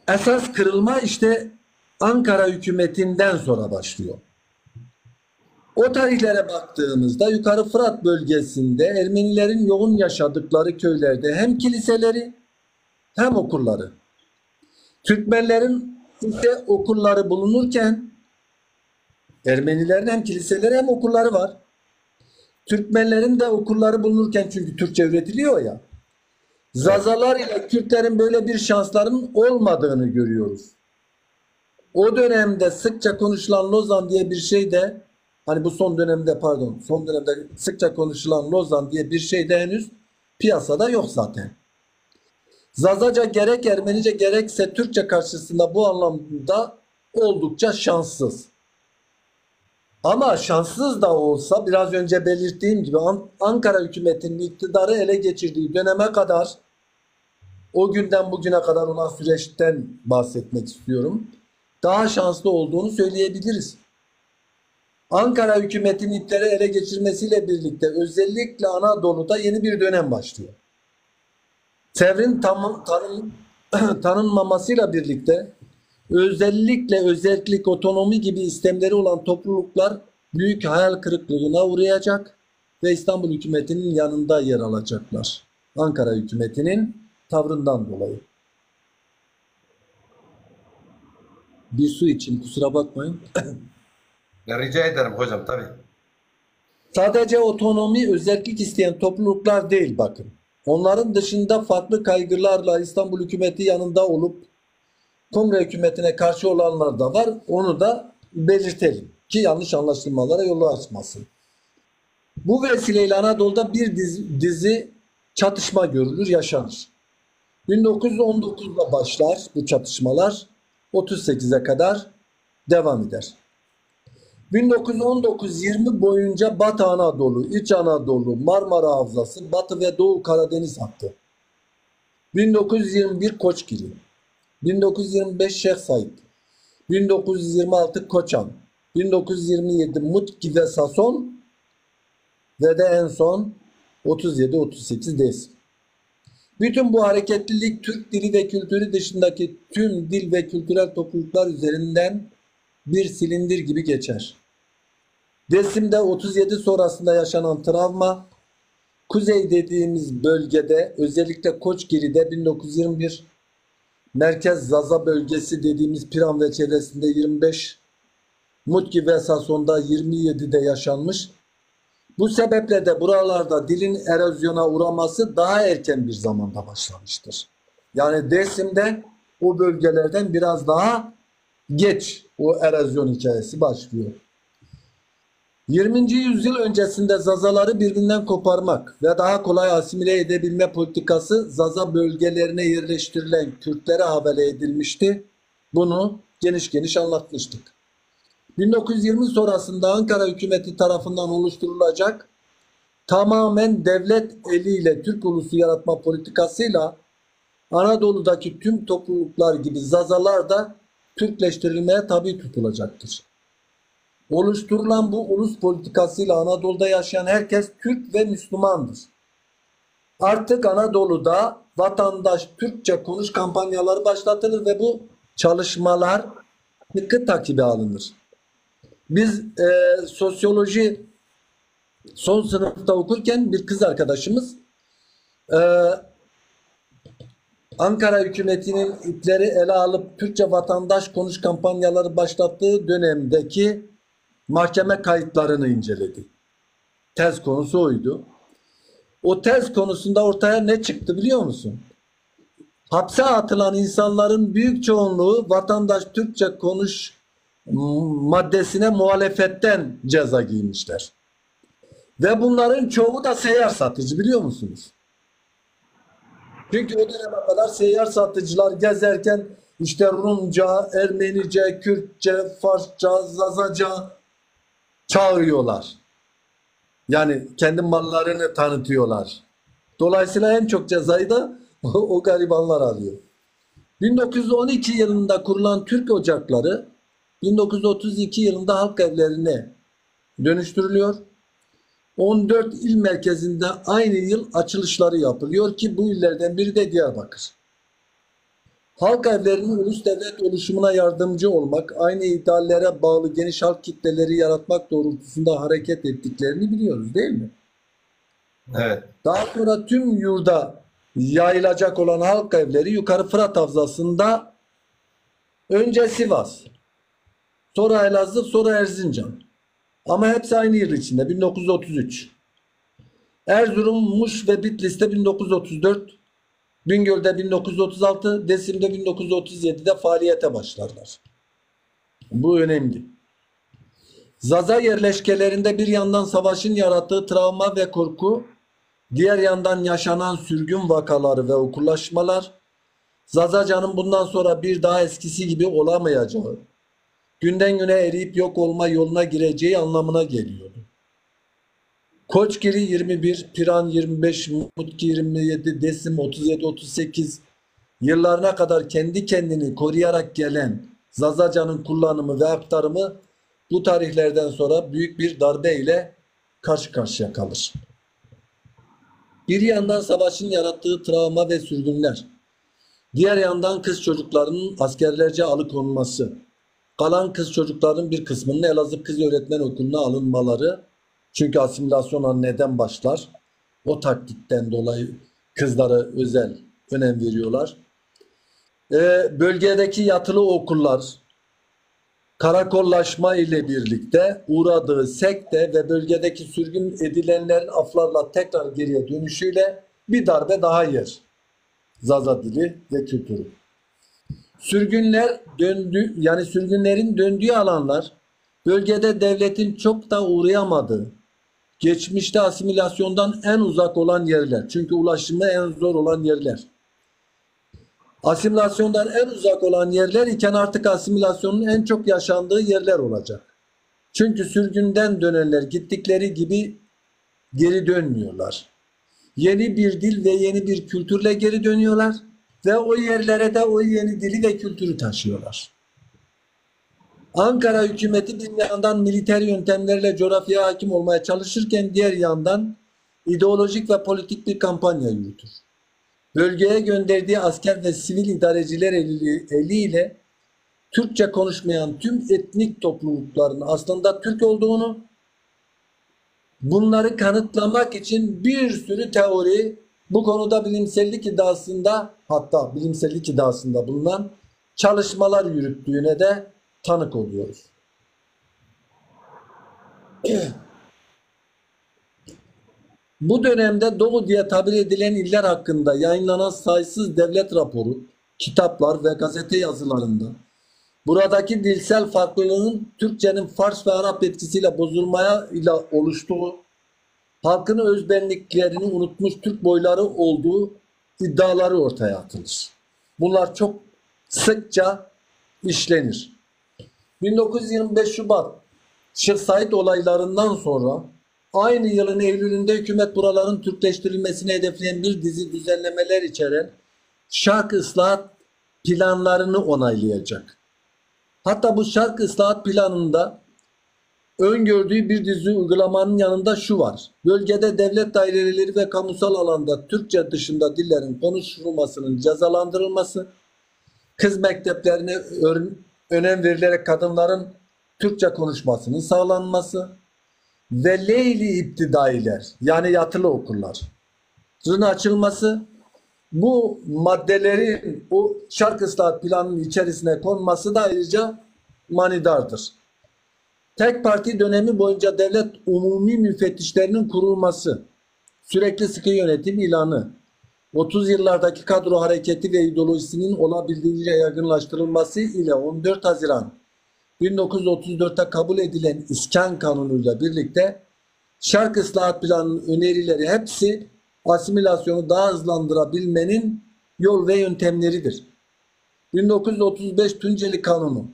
Esas kırılma işte Ankara hükümetinden sonra başlıyor. O tarihlere baktığımızda Yukarı Fırat bölgesinde Ermenilerin yoğun yaşadıkları köylerde hem kiliseleri hem okulları. Türkmenlerin ise okulları bulunurken Ermenilerin hem kiliseleri hem okulları var. Türkmenlerin de okulları bulunurken çünkü Türkçe üretiliyor ya. Evet. Zazalar ile Kürtlerin böyle bir şanslarının olmadığını görüyoruz. O dönemde sıkça konuşulan Lozan diye bir şey de hani bu son dönemde sıkça konuşulan Lozan diye bir şey de henüz piyasada yok zaten. Zazaca gerek Ermenice gerekse Türkçe karşısında bu anlamda oldukça şanssız. Ama şanssız da olsa biraz önce belirttiğim gibi Ankara hükümetinin iktidarı ele geçirdiği döneme kadar o günden bugüne kadar olan süreçten bahsetmek istiyorum. Daha şanslı olduğunu söyleyebiliriz. Ankara hükümetinin ipleri ele geçirmesiyle birlikte özellikle Anadolu'da yeni bir dönem başlıyor. Çevrenin tanınmamasıyla birlikte özellikle özellik, otonomi gibi istemleri olan topluluklar büyük hayal kırıklığına uğrayacak ve İstanbul hükümetinin yanında yer alacaklar. Ankara hükümetinin tavrından dolayı. Bir su için kusura bakmayın. Rica ederim hocam tabii. Sadece otonomi, özellik isteyen topluluklar değil bakın. Onların dışında farklı kaygılarla İstanbul hükümeti yanında olup Kongre hükümetine karşı olanlar da var. Onu da belirtelim ki yanlış anlaşılmalara yol açmasın. Bu vesileyle Anadolu'da bir dizi çatışma görülür, yaşanır. 1919'da başlar bu çatışmalar, 38'e kadar devam eder. 1919-20 boyunca Batı Anadolu, İç Anadolu, Marmara Havzası, Batı ve Doğu Karadeniz hattı. 1921 Koçgiri, 1925 Şeyh Said, 1926 Koçan, 1927 Mutki ve Sason ve de en son 37-38 Des. Bütün bu hareketlilik Türk dili ve kültürü dışındaki tüm dil ve kültürel topluluklar üzerinden bir silindir gibi geçer. Dersim'de 37 sonrasında yaşanan travma, Kuzey dediğimiz bölgede özellikle Koçgiri'de 1921, Merkez Zaza bölgesi dediğimiz Piran ve çevresinde 25, Mutki ve Sason'da 27'de yaşanmış. Bu sebeple de buralarda dilin erozyona uğraması daha erken bir zamanda başlamıştır. Yani Dersim'de o bölgelerden biraz daha geç o erozyon hikayesi başlıyor. 20. yüzyıl öncesinde Zazaları birbirinden koparmak ve daha kolay asimile edebilme politikası Zaza bölgelerine yerleştirilen Kürtlere havale edilmişti. Bunu geniş geniş anlatmıştık. 1920 sonrasında Ankara hükümeti tarafından oluşturulacak tamamen devlet eliyle Türk ulusu yaratma politikasıyla Anadolu'daki tüm topluluklar gibi Zazalar da Türkleştirilmeye tabi tutulacaktır. Oluşturulan bu ulus politikasıyla Anadolu'da yaşayan herkes Türk ve Müslümandır. Artık Anadolu'da vatandaş Türkçe konuş kampanyaları başlatılır ve bu çalışmalar sıkı takibe alınır. Biz sosyoloji son sınıfta okurken bir kız arkadaşımız Ankara hükümetinin ipleri ele alıp Türkçe vatandaş konuş kampanyaları başlattığı dönemdeki mahkeme kayıtlarını inceledi. Tez konusu oydu. O tez konusunda ortaya ne çıktı biliyor musun? Hapse atılan insanların büyük çoğunluğu vatandaş Türkçe konuş maddesine muhalefetten ceza giymişler. Ve bunların çoğu da seyyar satıcı biliyor musunuz? Çünkü o döneme kadar seyyar satıcılar gezerken işte Rumca, Ermenice, Kürtçe, Farsça, Zazaca çağırıyorlar. Yani kendi mallarını tanıtıyorlar. Dolayısıyla en çok cezayı da o garibanlar alıyor. 1912 yılında kurulan Türk Ocakları 1932 yılında halk evlerine dönüştürülüyor. 14 il merkezinde aynı yıl açılışları yapılıyor ki bu illerden biri de Diyarbakır. Halk evlerinin ulus devlet oluşumuna yardımcı olmak, aynı ideallere bağlı geniş halk kitleleri yaratmak doğrultusunda hareket ettiklerini biliyoruz değil mi? Evet. Daha sonra tüm yurda yayılacak olan halk evleri yukarı Fırat Havzası'nda önce Sivas, sonra Elazığ, sonra Erzincan. Ama hepsi aynı yıl içinde 1933. Erzurum, Muş ve Bitlis'te 1934, Bingöl'de 1936, Desim'de 1937'de faaliyete başlarlar. Bu önemli. Zaza yerleşkelerinde bir yandan savaşın yarattığı travma ve korku, diğer yandan yaşanan sürgün vakaları ve okullaşmalar, Zazaca'nın bundan sonra bir daha eskisi gibi olamayacağı, günden güne eriyip yok olma yoluna gireceği anlamına geliyordu. Koçgiri 21, Piran 25, Mutki 27, Desim 37-38 yıllarına kadar kendi kendini koruyarak gelen Zazaca'nın kullanımı ve aktarımı bu tarihlerden sonra büyük bir darbe ile karşı karşıya kalır. Bir yandan savaşın yarattığı travma ve sürgünler, diğer yandan kız çocuklarının askerlerce alıkonulması, kalan kız çocukların bir kısmının Elazığ Kız Öğretmen Okulu'na alınmaları, çünkü asimilasyona neden başlar? O taktikten dolayı kızlara özel önem veriyorlar. Bölgedeki yatılı okullar, karakollaşma ile birlikte uğradığı sekte ve bölgedeki sürgün edilenlerin aflarla tekrar geriye dönüşüyle bir darbe daha yer. Zaza dili ve kültürü. Sürgünlerin döndüğü alanlar bölgede devletin çok da uğrayamadığı, geçmişte asimilasyondan en uzak olan yerler. Çünkü ulaşımı en zor olan yerler. Asimilasyondan en uzak olan yerler iken artık asimilasyonun en çok yaşandığı yerler olacak. Çünkü sürgünden dönenler gittikleri gibi geri dönmüyorlar. Yeni bir dil ve yeni bir kültürle geri dönüyorlar ve o yerlere de o yeni dili ve kültürü taşıyorlar. Ankara hükümeti bir yandan militer yöntemlerle coğrafyaya hakim olmaya çalışırken diğer yandan ideolojik ve politik bir kampanya yürütür. Bölgeye gönderdiği asker ve sivil idareciler eliyle Türkçe konuşmayan tüm etnik toplulukların aslında Türk olduğunu, bunları kanıtlamak için bir sürü teori, bu konuda bilimsellik iddiasında bulunan çalışmalar yürüttüğüne de tanık oluyoruz. Bu dönemde Doğu diye tabir edilen iller hakkında yayınlanan sayısız devlet raporu, kitaplar ve gazete yazılarında buradaki dilsel farklılığın Türkçenin Fars ve Arap etkisiyle bozulmaya ile oluştuğu, halkın özbenliklerini unutmuş Türk boyları olduğu iddiaları ortaya atılır. Bunlar çok sıkça işlenir. 1925 Şubat Şeyh Said olaylarından sonra aynı yılın Eylül'ünde hükümet buraların Türkleştirilmesini hedefleyen bir dizi düzenlemeler içeren şark ıslahat planlarını onaylayacak. Hatta bu şark ıslahat planında öngördüğü bir dizi uygulamanın yanında şu var. Bölgede devlet daireleri ve kamusal alanda Türkçe dışında dillerin konuşulmasının cezalandırılması, kız mekteplerine önem verilerek kadınların Türkçe konuşmasının sağlanması ve leyli iptidailer yani yatılı okulların açılması, bu maddelerin o şark ıslahat planının içerisine konması da ayrıca manidardır. Tek parti dönemi boyunca devlet umumi müfettişlerinin kurulması, sürekli sıkı yönetim ilanı, 30 yıllardaki kadro hareketi ve ideolojisinin olabildiğince yaygınlaştırılması ile 14 Haziran 1934'te kabul edilen İskan Kanunu'yla birlikte şark ıslahat planının önerileri hepsi asimilasyonu daha hızlandırabilmenin yol ve yöntemleridir. 1935 Tunceli Kanunu,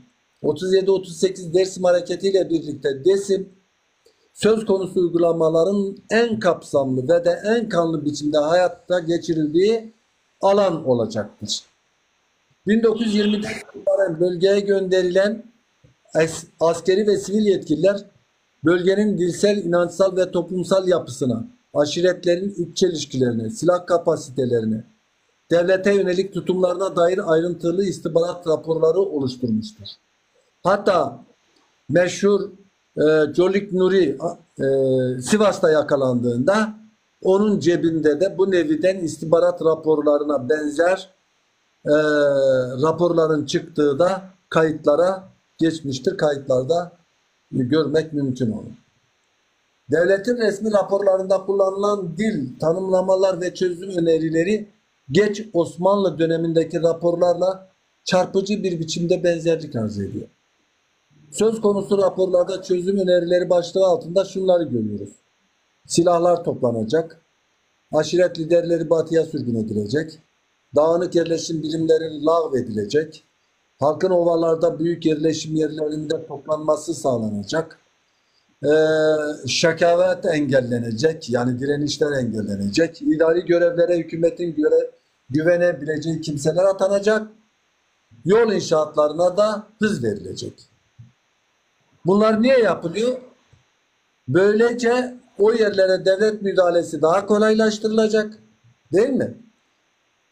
37-38 Dersim Hareketi ile birlikte DESİM, söz konusu uygulamaların en kapsamlı ve de en kanlı biçimde hayatta geçirildiği alan olacaktır. 1920'den itibaren bölgeye gönderilen askeri ve sivil yetkililer bölgenin dilsel, inançsal ve toplumsal yapısına, aşiretlerin iç çelişkilerine, silah kapasitelerine, devlete yönelik tutumlarına dair ayrıntılı istihbarat raporları oluşturmuştur. Hatta meşhur Colik Nuri Sivas'ta yakalandığında onun cebinde de bu neviden istihbarat raporlarına benzer raporların çıktığı da kayıtlara geçmiştir. Kayıtlarda görmek mümkün olur. Devletin resmi raporlarında kullanılan dil, tanımlamalar ve çözüm önerileri geç Osmanlı dönemindeki raporlarla çarpıcı bir biçimde benzerlik arz ediyor. Söz konusu raporlarda çözüm önerileri başlığı altında şunları görüyoruz. Silahlar toplanacak, aşiret liderleri batıya sürgün edilecek, dağınık yerleşim birimleri lağvedilecek, halkın ovalarda büyük yerleşim yerlerinde toplanması sağlanacak, şakavet engellenecek, yani direnişler engellenecek, idari görevlere hükümetin güvenebileceği kimseler atanacak, yol inşaatlarına da hız verilecek. Bunlar niye yapılıyor? Böylece o yerlere devlet müdahalesi daha kolaylaştırılacak, değil mi?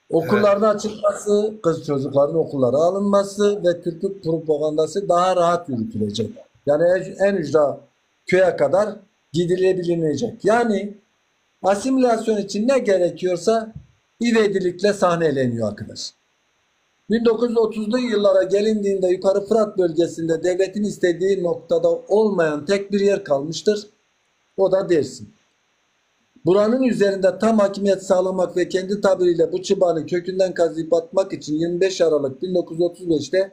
Okulların açılması, kız çocukların okullara alınması ve Türklük propagandası daha rahat yürütülecek. Yani en ücra köye kadar gidilebilinecek. Yani asimilasyon için ne gerekiyorsa ivedilikle sahneleniyor arkadaş. 1930'lu yıllara gelindiğinde Yukarı Fırat bölgesinde devletin istediği noktada olmayan tek bir yer kalmıştır. O da Dersim. Buranın üzerinde tam hakimiyet sağlamak ve kendi tabiriyle bu çıbanı kökünden kazıyıp atmak için 25 Aralık 1935'te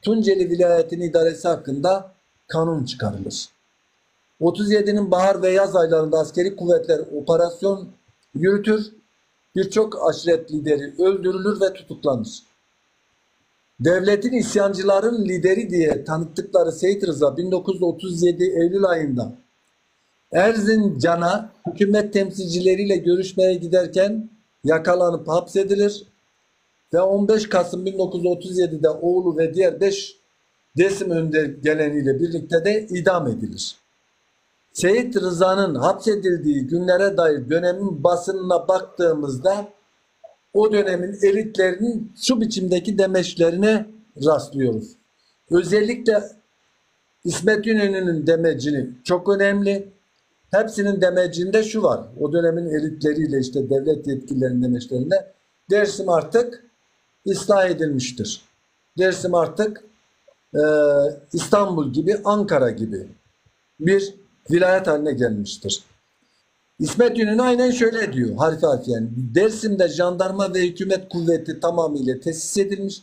Tunceli Vilayeti'nin idaresi hakkında kanun çıkarılır. 37'nin bahar ve yaz aylarında askeri kuvvetler operasyon yürütür. Birçok aşiret lideri öldürülür ve tutuklanır. Devletin isyancıların lideri diye tanıttıkları Seyit Rıza 1937 Eylül ayında Erzincan'a hükümet temsilcileriyle görüşmeye giderken yakalanıp hapsedilir ve 15 Kasım 1937'de oğlu ve diğer 5 Dersim öndergeleriyle birlikte de idam edilir. Seyit Rıza'nın hapsedildiği günlere dair dönemin basınına baktığımızda o dönemin elitlerinin şu biçimdeki demeçlerine rastlıyoruz. Özellikle İsmet İnönü'nün demecini çok önemli. Hepsinin demecinde şu var. O dönemin elitleriyle işte devlet yetkililerinin demeçlerinde Dersim artık ıslah edilmiştir. Dersim artık İstanbul gibi, Ankara gibi bir vilayet haline gelmiştir. İsmet İnönü aynen şöyle diyor harfi harfiyen. Dersim'de jandarma ve hükümet kuvveti tamamıyla tesis edilmiş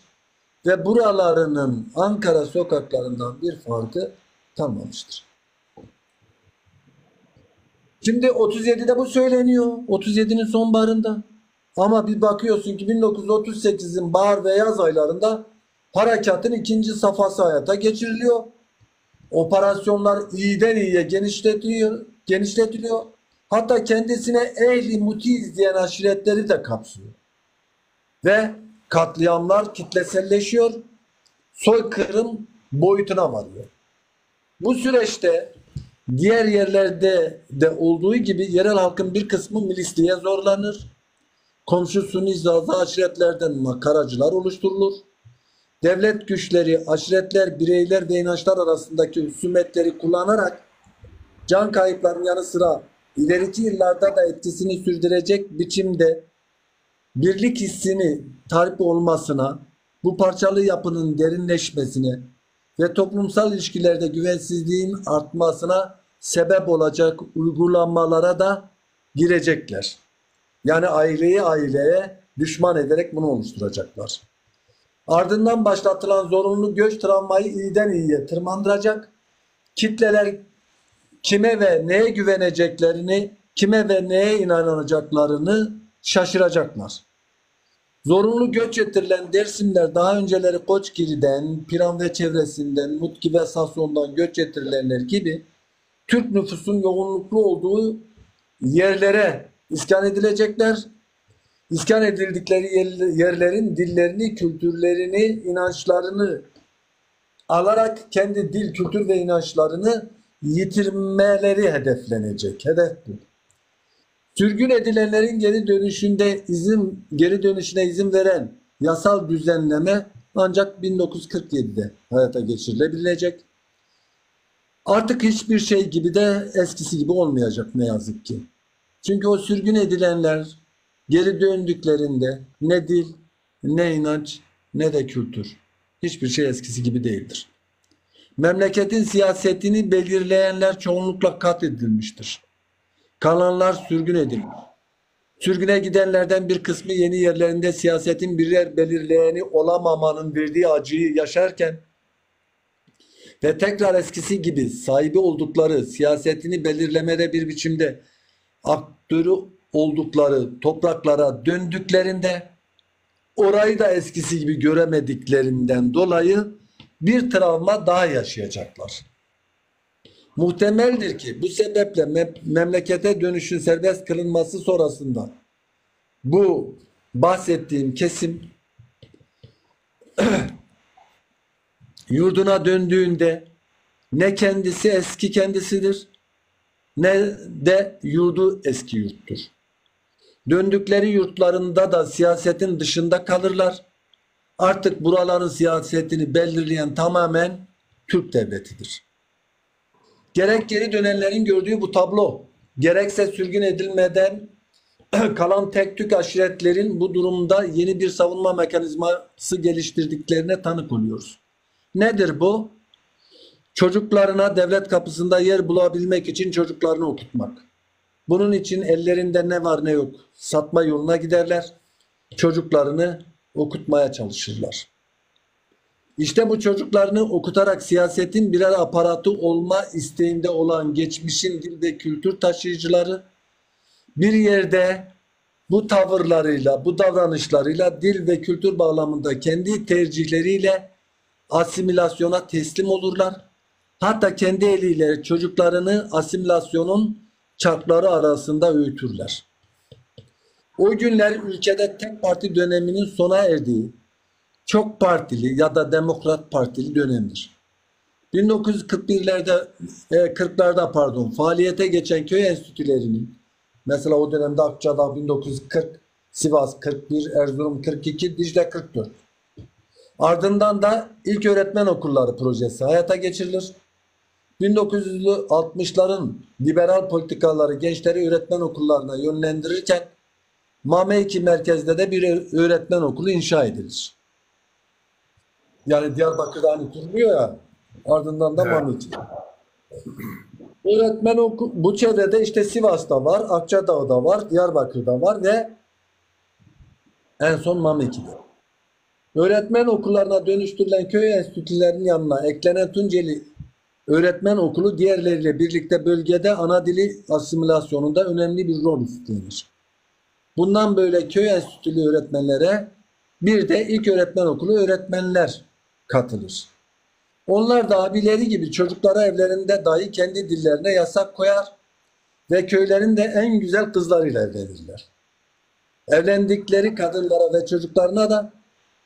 ve buralarının Ankara sokaklarından bir farkı kalmamıştır. Şimdi 37'de bu söyleniyor. 37'nin sonbaharında. Ama bir bakıyorsun ki 1938'in bahar ve yaz aylarında harekatın ikinci safhası hayata geçiriliyor. Operasyonlar iyiden iyiye genişletiliyor. Hatta kendisine ehli mutiiz diyen aşiretleri de kapsıyor. Ve katliamlar kitleselleşiyor. Soykırım boyutuna varıyor. Bu süreçte diğer yerlerde de olduğu gibi yerel halkın bir kısmı milisliğe zorlanır. Komşu Sunni Zaza aşiretlerden makaracılar oluşturulur. Devlet güçleri, aşiretler, bireyler ve inançlar arasındaki husumetleri kullanarak can kayıplarının yanı sıra ileriki yıllarda da etkisini sürdürecek biçimde birlik hissini tarif olmasına, bu parçalı yapının derinleşmesine ve toplumsal ilişkilerde güvensizliğin artmasına sebep olacak uygulamalara da girecekler. Yani aileyi aileye düşman ederek bunu oluşturacaklar. Ardından başlatılan zorunlu göç travmayı iyiden iyiye tırmandıracak. Kitleler kime ve neye güveneceklerini, kime ve neye inanacaklarını şaşıracaklar. Zorunlu göç ettirilen Dersimler daha önceleri Koçgiri'den, Piran ve çevresinden, Mutki ve Sason'dan göç ettirilenler gibi Türk nüfusun yoğunluklu olduğu yerlere iskan edilecekler. İskan edildikleri yerlerin dillerini, kültürlerini, inançlarını alarak kendi dil, kültür ve inançlarını yitirmeleri hedeflenecek. Hedef bu. Sürgün edilenlerin geri dönüşüne izin veren yasal düzenleme ancak 1947'de hayata geçirilebilecek. Artık hiçbir şey gibi de eskisi gibi olmayacak ne yazık ki. Çünkü o sürgün edilenler geri döndüklerinde ne dil, ne inanç, ne de kültür. Hiçbir şey eskisi gibi değildir. Memleketin siyasetini belirleyenler çoğunlukla katledilmiştir. Kalanlar sürgün edilmiş. Sürgüne gidenlerden bir kısmı yeni yerlerinde siyasetin birer belirleyeni olamamanın verdiği acıyı yaşarken ve tekrar eskisi gibi sahibi oldukları siyasetini belirlemede bir biçimde aktörü oldukları topraklara döndüklerinde orayı da eskisi gibi göremediklerinden dolayı bir travma daha yaşayacaklar. Muhtemeldir ki bu sebeple memlekete dönüşün serbest kılınması sonrasında bu bahsettiğim kesim yurduna döndüğünde ne kendisi eski kendisidir ne de yurdu eski yurttur. Döndükleri yurtlarında da siyasetin dışında kalırlar. Artık buraların siyasetini belirleyen tamamen Türk devletidir. Gerek geri dönenlerin gördüğü bu tablo, gerekse sürgün edilmeden kalan tek tük aşiretlerin bu durumda yeni bir savunma mekanizması geliştirdiklerine tanık oluyoruz. Nedir bu? Çocuklarına devlet kapısında yer bulabilmek için çocuklarını okutmak. Bunun için ellerinde ne var ne yok satma yoluna giderler. Çocuklarını okutmaya çalışırlar. İşte bu çocuklarını okutarak siyasetin birer aparatı olma isteğinde olan geçmişin dil ve kültür taşıyıcıları bir yerde bu tavırlarıyla, bu davranışlarıyla dil ve kültür bağlamında kendi tercihleriyle asimilasyona teslim olurlar. Hatta kendi eliyle çocuklarını asimilasyonun çarkları arasında öğütürler. O günler ülkede tek parti döneminin sona erdiği çok partili ya da demokrat partili dönemdir. 1941'lerde 40'larda faaliyete geçen köy enstitülerinin mesela o dönemde Akçadağ 1940, Sivas 41, Erzurum 42, Dicle 44. Ardından da ilk öğretmen okulları projesi hayata geçirilir. 1960'ların liberal politikaları gençleri öğretmen okullarına yönlendirirken Mameki merkezde de bir öğretmen okulu inşa edilir. Yani Diyarbakır'da hani kuruluyor ya, ardından da Mameki. Öğretmen okulu bu çevrede işte Sivas'ta var, Akçadağ'da var, Diyarbakır'da var ve en son Mameki'de. Öğretmen okullarına dönüştürülen köy enstitülerinin yanına eklenen Tunceli Öğretmen Okulu diğerleriyle birlikte bölgede ana dili asimilasyonunda önemli bir rol üstlenir. Bundan böyle köy enstitülü öğretmenlere bir de ilk öğretmen okulu öğretmenler katılır. Onlar da abileri gibi çocuklara evlerinde dahi kendi dillerine yasak koyar ve köylerin de en güzel kızlarıyla evlenirler. Evlendikleri kadınlara ve çocuklarına da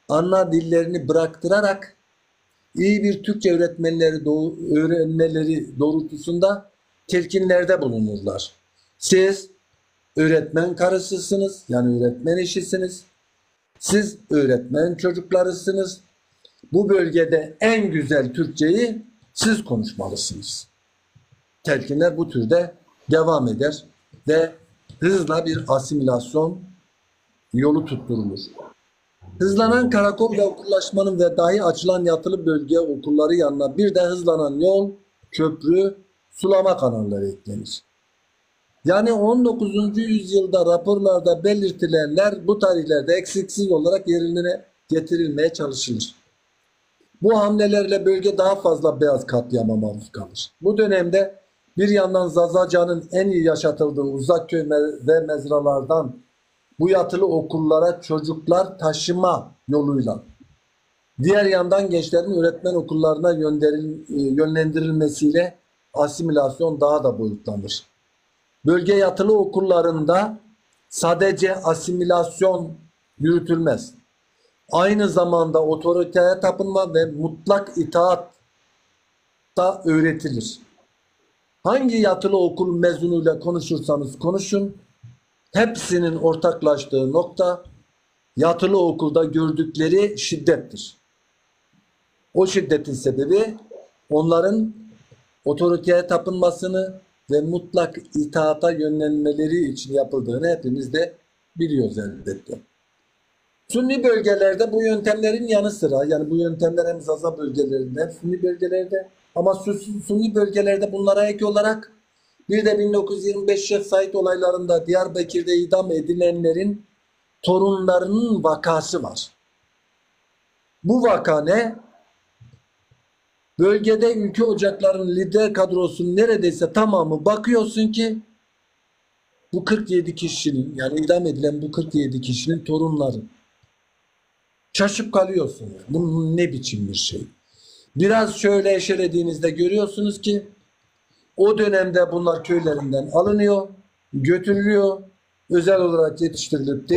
ana dillerini bıraktırarak iyi bir Türkçe öğrenmeleri doğrultusunda telkinlerde bulunurlar. Siz öğretmen karısısınız, yani öğretmen eşisiniz. Siz öğretmen çocuklarısınız. Bu bölgede en güzel Türkçeyi siz konuşmalısınız. Telkinler bu türde devam eder ve hızla bir asimilasyon yolu tutturulur. Hızlanan karakol ve okullaşmanın ve dahi açılan yatılı bölge okulları yanına bir de hızlanan yol, köprü, sulama kanalları eklenir. Yani 19. yüzyılda raporlarda belirtilenler bu tarihlerde eksiksiz olarak yerine getirilmeye çalışılır. Bu hamlelerle bölge daha fazla beyaz katliama maruz kalır. Bu dönemde bir yandan Zazacan'ın en iyi yaşatıldığı uzak köy ve mezralardan bu yatılı okullara çocuklar taşıma yoluyla, diğer yandan gençlerin öğretmen okullarına yönlendirilmesiyle asimilasyon daha da boyutlanır. Bölge yatılı okullarında sadece asimilasyon yürütülmez. Aynı zamanda otoriteye tapınma ve mutlak itaat da öğretilir. Hangi yatılı okul mezunuyla konuşursanız konuşun, hepsinin ortaklaştığı nokta yatılı okulda gördükleri şiddettir. O şiddetin sebebi onların otoriteye tapınmasını ve mutlak itaata yönlenmeleri için yapıldığını hepimiz de biliyoruz elbette. Sunni bölgelerde bu yöntemlerin yanı sıra, yani bu yöntemler hem Zaza bölgelerinde hem Sunni bölgelerde, ama Sunni bölgelerde bunlara ek olarak bir de 1925 Şeyh Said olaylarında Diyarbakır'da idam edilenlerin torunlarının vakası var. Bu vaka ne? Bölgede ülke ocaklarının lider kadrosunun neredeyse tamamı bakıyorsun ki bu 47 kişinin, yani idam edilen bu 47 kişinin torunları. Şaşıp kalıyorsun. Bu ne biçim bir şey? Biraz şöyle eşelediğinizde görüyorsunuz ki o dönemde bunlar köylerinden alınıyor, götürülüyor, özel olarak yetiştirilip,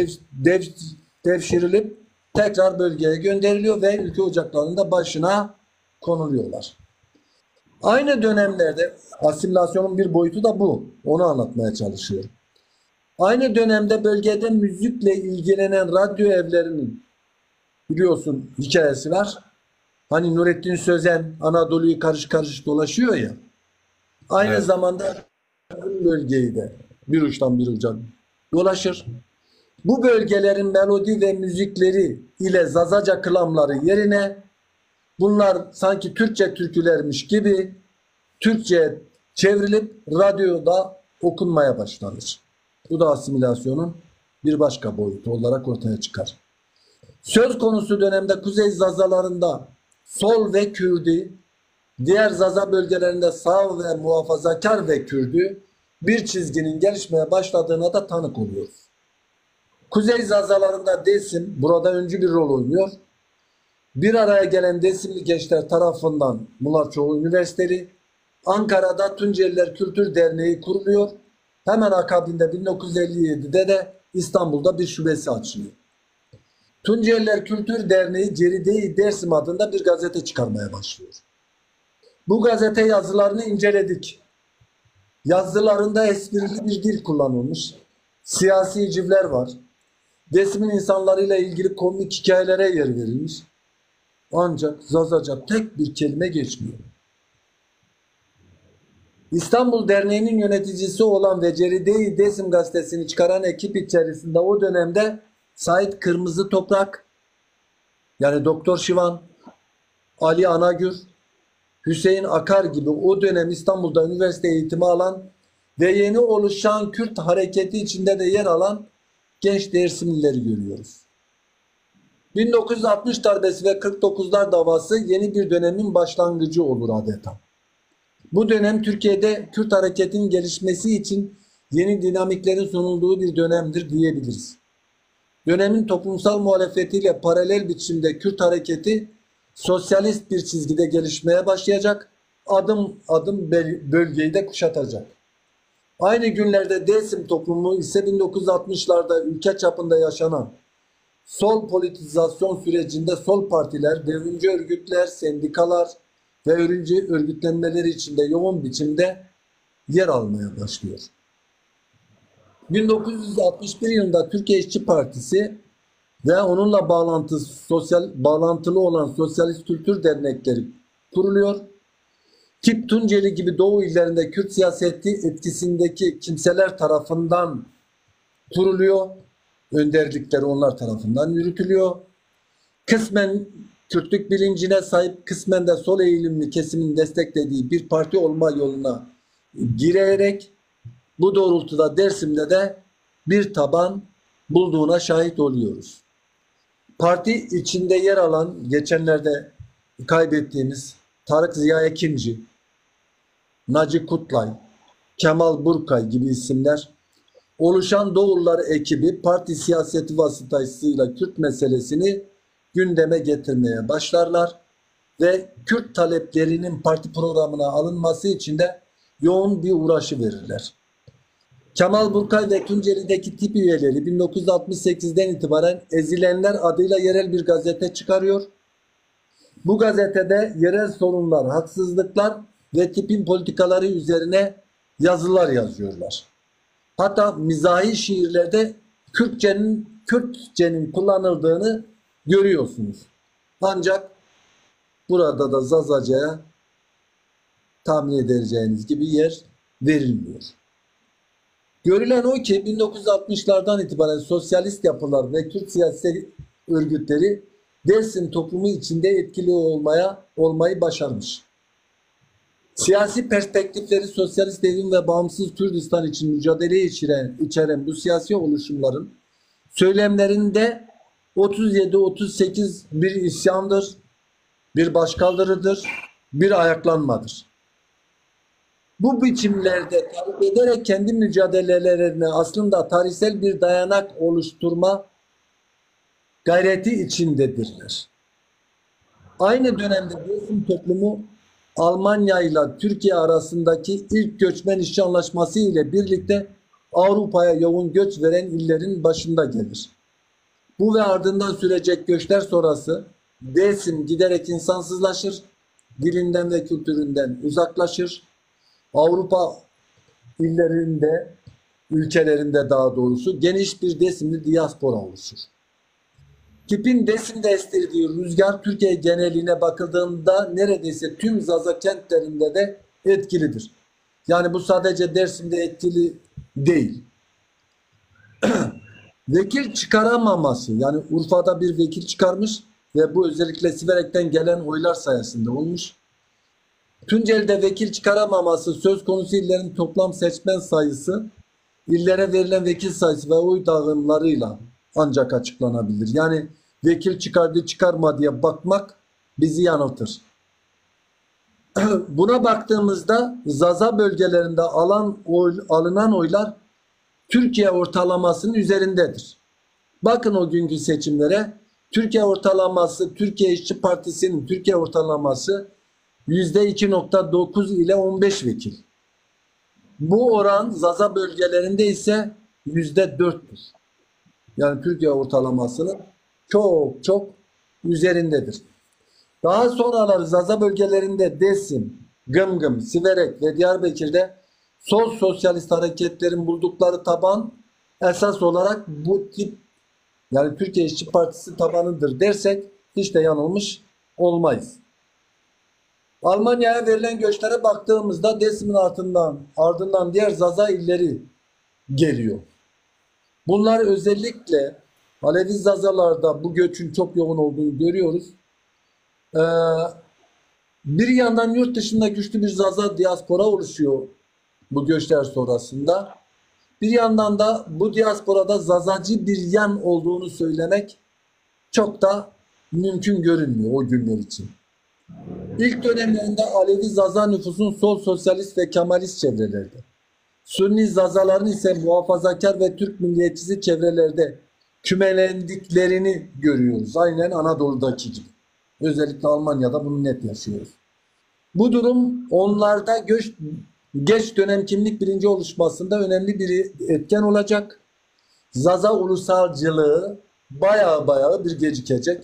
devşirilip tekrar bölgeye gönderiliyor ve ülke ocaklarında başına konuluyorlar. Aynı dönemlerde asimilasyonun bir boyutu da bu. Onu anlatmaya çalışıyorum. Aynı dönemde bölgede müzikle ilgilenen radyo evlerinin biliyorsun hikayesi var. Hani Nurettin Sözen Anadolu'yu karış karış dolaşıyor ya. Aynı zamanda bölgeyi de bir uçtan bir uca dolaşır. Bu bölgelerin melodi ve müzikleri ile Zazaca kılamları yerine bunlar sanki Türkçe türkülermiş gibi Türkçe çevrilip radyoda okunmaya başlanır. Bu da asimilasyonun bir başka boyutu olarak ortaya çıkar. Söz konusu dönemde Kuzey Zazalarında Sol ve Kürdi, diğer Zaza bölgelerinde sağ ve muhafazakar ve Kürdü bir çizginin gelişmeye başladığına da tanık oluyoruz. Kuzey Zazalarında Desim burada öncü bir rol oynuyor. Bir araya gelen Desimli gençler tarafından bunlar çoğu üniversiteli. Ankara'da Tunceliler Kültür Derneği kuruluyor. Hemen akabinde 1957'de de İstanbul'da bir şubesi açılıyor. Tunceliler Kültür Derneği Ceride-i Dersim adında bir gazete çıkarmaya başlıyor. Bu gazete yazılarını inceledik. Yazılarında esprili bir dil kullanılmış. Siyasi hicivler var. Desim'in insanlarıyla ilgili komik hikayelere yer verilmiş. Ancak Zazaca tek bir kelime geçmiyor. İstanbul Derneği'nin yöneticisi olan ve Ceride-i Desim gazetesini çıkaran ekip içerisinde o dönemde Sait Kırmızı Toprak, yani Doktor Şivan, Ali Anagür, Hüseyin Akar gibi o dönem İstanbul'da üniversite eğitimi alan ve yeni oluşan Kürt hareketi içinde de yer alan genç Dersimlileri görüyoruz. 1960 darbesi ve 49'lar davası yeni bir dönemin başlangıcı olur adeta. Bu dönem Türkiye'de Kürt hareketinin gelişmesi için yeni dinamiklerin sunulduğu bir dönemdir diyebiliriz. Dönemin toplumsal muhalefetiyle paralel biçimde Kürt hareketi sosyalist bir çizgide gelişmeye başlayacak, adım adım bölgeyi de kuşatacak. Aynı günlerde Dersim toplumu ise 1960'larda ülke çapında yaşanan sol politizasyon sürecinde sol partiler, devrimci örgütler, sendikalar ve öğrenci örgütlenmeleri içinde yoğun biçimde yer almaya başlıyor. 1961 yılında Türkiye İşçi Partisi ve onunla bağlantılı olan Sosyalist Kültür Dernekleri kuruluyor. Tip Tunceli gibi Doğu illerinde Kürt siyaseti etkisindeki kimseler tarafından kuruluyor. Önderlikleri onlar tarafından yürütülüyor. Kısmen Kürtlük bilincine sahip, kısmen de sol eğilimli kesimin desteklediği bir parti olma yoluna girerek bu doğrultuda Dersim'de de bir taban bulduğuna şahit oluyoruz. Parti içinde yer alan geçenlerde kaybettiğimiz Tarık Ziya Ekinci, Naci Kutlay, Kemal Burkay gibi isimler oluşan Doğullar ekibi parti siyaseti vasıtasıyla Kürt meselesini gündeme getirmeye başlarlar ve Kürt taleplerinin parti programına alınması için de yoğun bir uğraşı verirler. Kemal Burkay ve Tunceli'deki tip üyeleri 1968'den itibaren Ezilenler adıyla yerel bir gazete çıkarıyor. Bu gazetede yerel sorunlar, haksızlıklar ve tipin politikaları üzerine yazılar yazıyorlar. Hatta mizahi şiirlerde Kürtçenin kullanıldığını görüyorsunuz. Ancak burada da Zazaca'ya tahmin edeceğiniz gibi yer verilmiyor. Görülen o ki 1960'lardan itibaren sosyalist yapılar ve Kürt siyasi örgütleri Dersim toplumu içinde etkili olmayı başarmış. Siyasi perspektifleri sosyalist devrim ve bağımsız Kürdistan için mücadeleyi içeren bu siyasi oluşumların söylemlerinde 37-38 bir isyandır, bir başkaldırıdır, bir ayaklanmadır. Bu biçimlerde tarif ederek kendi mücadelelerine aslında tarihsel bir dayanak oluşturma gayreti içindedirler. Aynı dönemde Dersim toplumu Almanya ile Türkiye arasındaki ilk göçmen işçi anlaşması ile birlikte Avrupa'ya yoğun göç veren illerin başında gelir. Bu ve ardından sürecek göçler sonrası Dersim giderek insansızlaşır, dilinden ve kültüründen uzaklaşır. Avrupa ülkelerinde daha doğrusu geniş bir Dersimli diaspora oluşur. Tipin Dersim'de estirdiği rüzgar Türkiye geneline bakıldığında neredeyse tüm Zaza kentlerinde de etkilidir. Yani bu sadece Dersim'de etkili değil. Vekil çıkaramaması, yani Urfa'da bir vekil çıkarmış ve bu özellikle Siverek'ten gelen oylar sayesinde olmuş. Tunceli'de vekil çıkaramaması söz konusu illerin toplam seçmen sayısı, illere verilen vekil sayısı ve oy dağılımlarıyla ancak açıklanabilir. Yani vekil çıkardı çıkarma diye bakmak bizi yanıltır. Buna baktığımızda Zaza bölgelerinde alınan oylar Türkiye ortalamasının üzerindedir. Bakın o günkü seçimlere. Türkiye ortalaması, Türkiye İşçi Partisi'nin Türkiye ortalaması %2,9 ile 15 vekil. Bu oran Zaza bölgelerinde ise %4'tür. Yani Türkiye ortalamasının çok çok üzerindedir. Daha sonraları Zaza bölgelerinde Dersim, Gımgım, Siverek ve Diyarbakır'da sol sosyalist hareketlerin buldukları taban esas olarak bu tip, yani Türkiye İşçi Partisi tabanıdır dersek hiç de yanılmış olmayız. Almanya'ya verilen göçlere baktığımızda Dersim'in ardından diğer Zaza illeri geliyor. Bunlar özellikle Alevi Zazalarda bu göçün çok yoğun olduğunu görüyoruz. Bir yandan yurt dışında güçlü bir Zaza diaspora oluşuyor bu göçler sonrasında. Bir yandan da bu diasporada Zazacı bir yan olduğunu söylemek çok da mümkün görünmüyor o günler için. İlk dönemlerinde Alevi Zaza nüfusun sol sosyalist ve Kemalist çevrelerde, Sünni Zazaların ise muhafazakar ve Türk milliyetçisi çevrelerde kümelendiklerini görüyoruz. Aynen Anadolu'daki gibi. Özellikle Almanya'da bunu net yaşıyoruz. Bu durum onlarda geç dönem kimlik bilinci oluşmasında önemli bir etken olacak. Zaza ulusalcılığı bayağı bir gecikecek.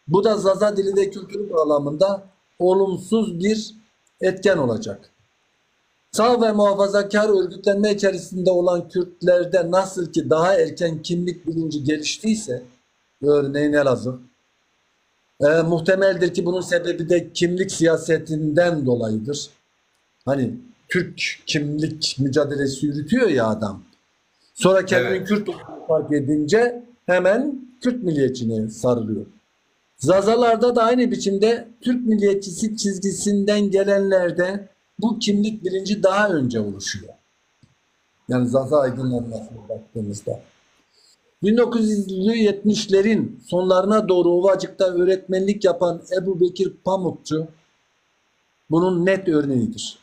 Bu da Zaza dili ve kültürü bağlamında olumsuz bir etken olacak. Sağ ve muhafazakar örgütlenme içerisinde olan Kürtlerde nasıl ki daha erken kimlik bilinci geliştiyse, örneğin Elazığ, muhtemeldir ki bunun sebebi de kimlik siyasetinden dolayıdır. Hani Türk kimlik mücadelesi yürütüyor ya adam. Sonra kendini Kürt olduğunu fark edince hemen Kürt milliyetçiliğine sarılıyor. Zazalarda da aynı biçimde Türk milliyetçisi çizgisinden gelenlerde bu kimlik bilinci daha önce oluşuyor. Yani Zaza aydınlanmasına baktığımızda. 1970'lerin sonlarına doğru Ovacık'ta öğretmenlik yapan Ebu Bekir Pamukçu bunun net örneğidir.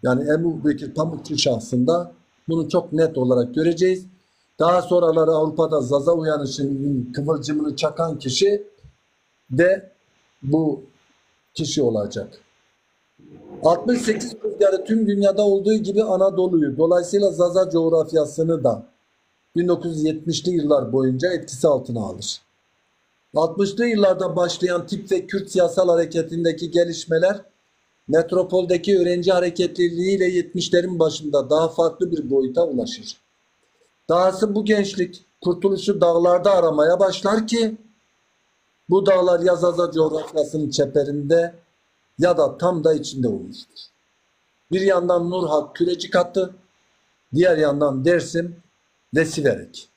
Yani Ebu Bekir Pamukçu şahsında bunu çok net olarak göreceğiz. Daha sonraları Avrupa'da Zaza uyanışının kıvılcımını çakan kişi de bu kişi olacak. 68 rüzgarı tüm dünyada olduğu gibi Anadolu'yu, dolayısıyla Zaza coğrafyasını da 1970'li yıllar boyunca etkisi altına alır. 60'lı yıllarda başlayan tip ve Kürt siyasal hareketindeki gelişmeler metropoldeki öğrenci hareketliliğiyle 70'lerin başında daha farklı bir boyuta ulaşır. Dahası bu gençlik kurtuluşu dağlarda aramaya başlar ki bu dağlar ya Zaza coğrafyasının çeperinde ya da tam da içinde olmuştur. Bir yandan Nurhak Kürecik hattı, diğer yandan Dersim ve Siverek.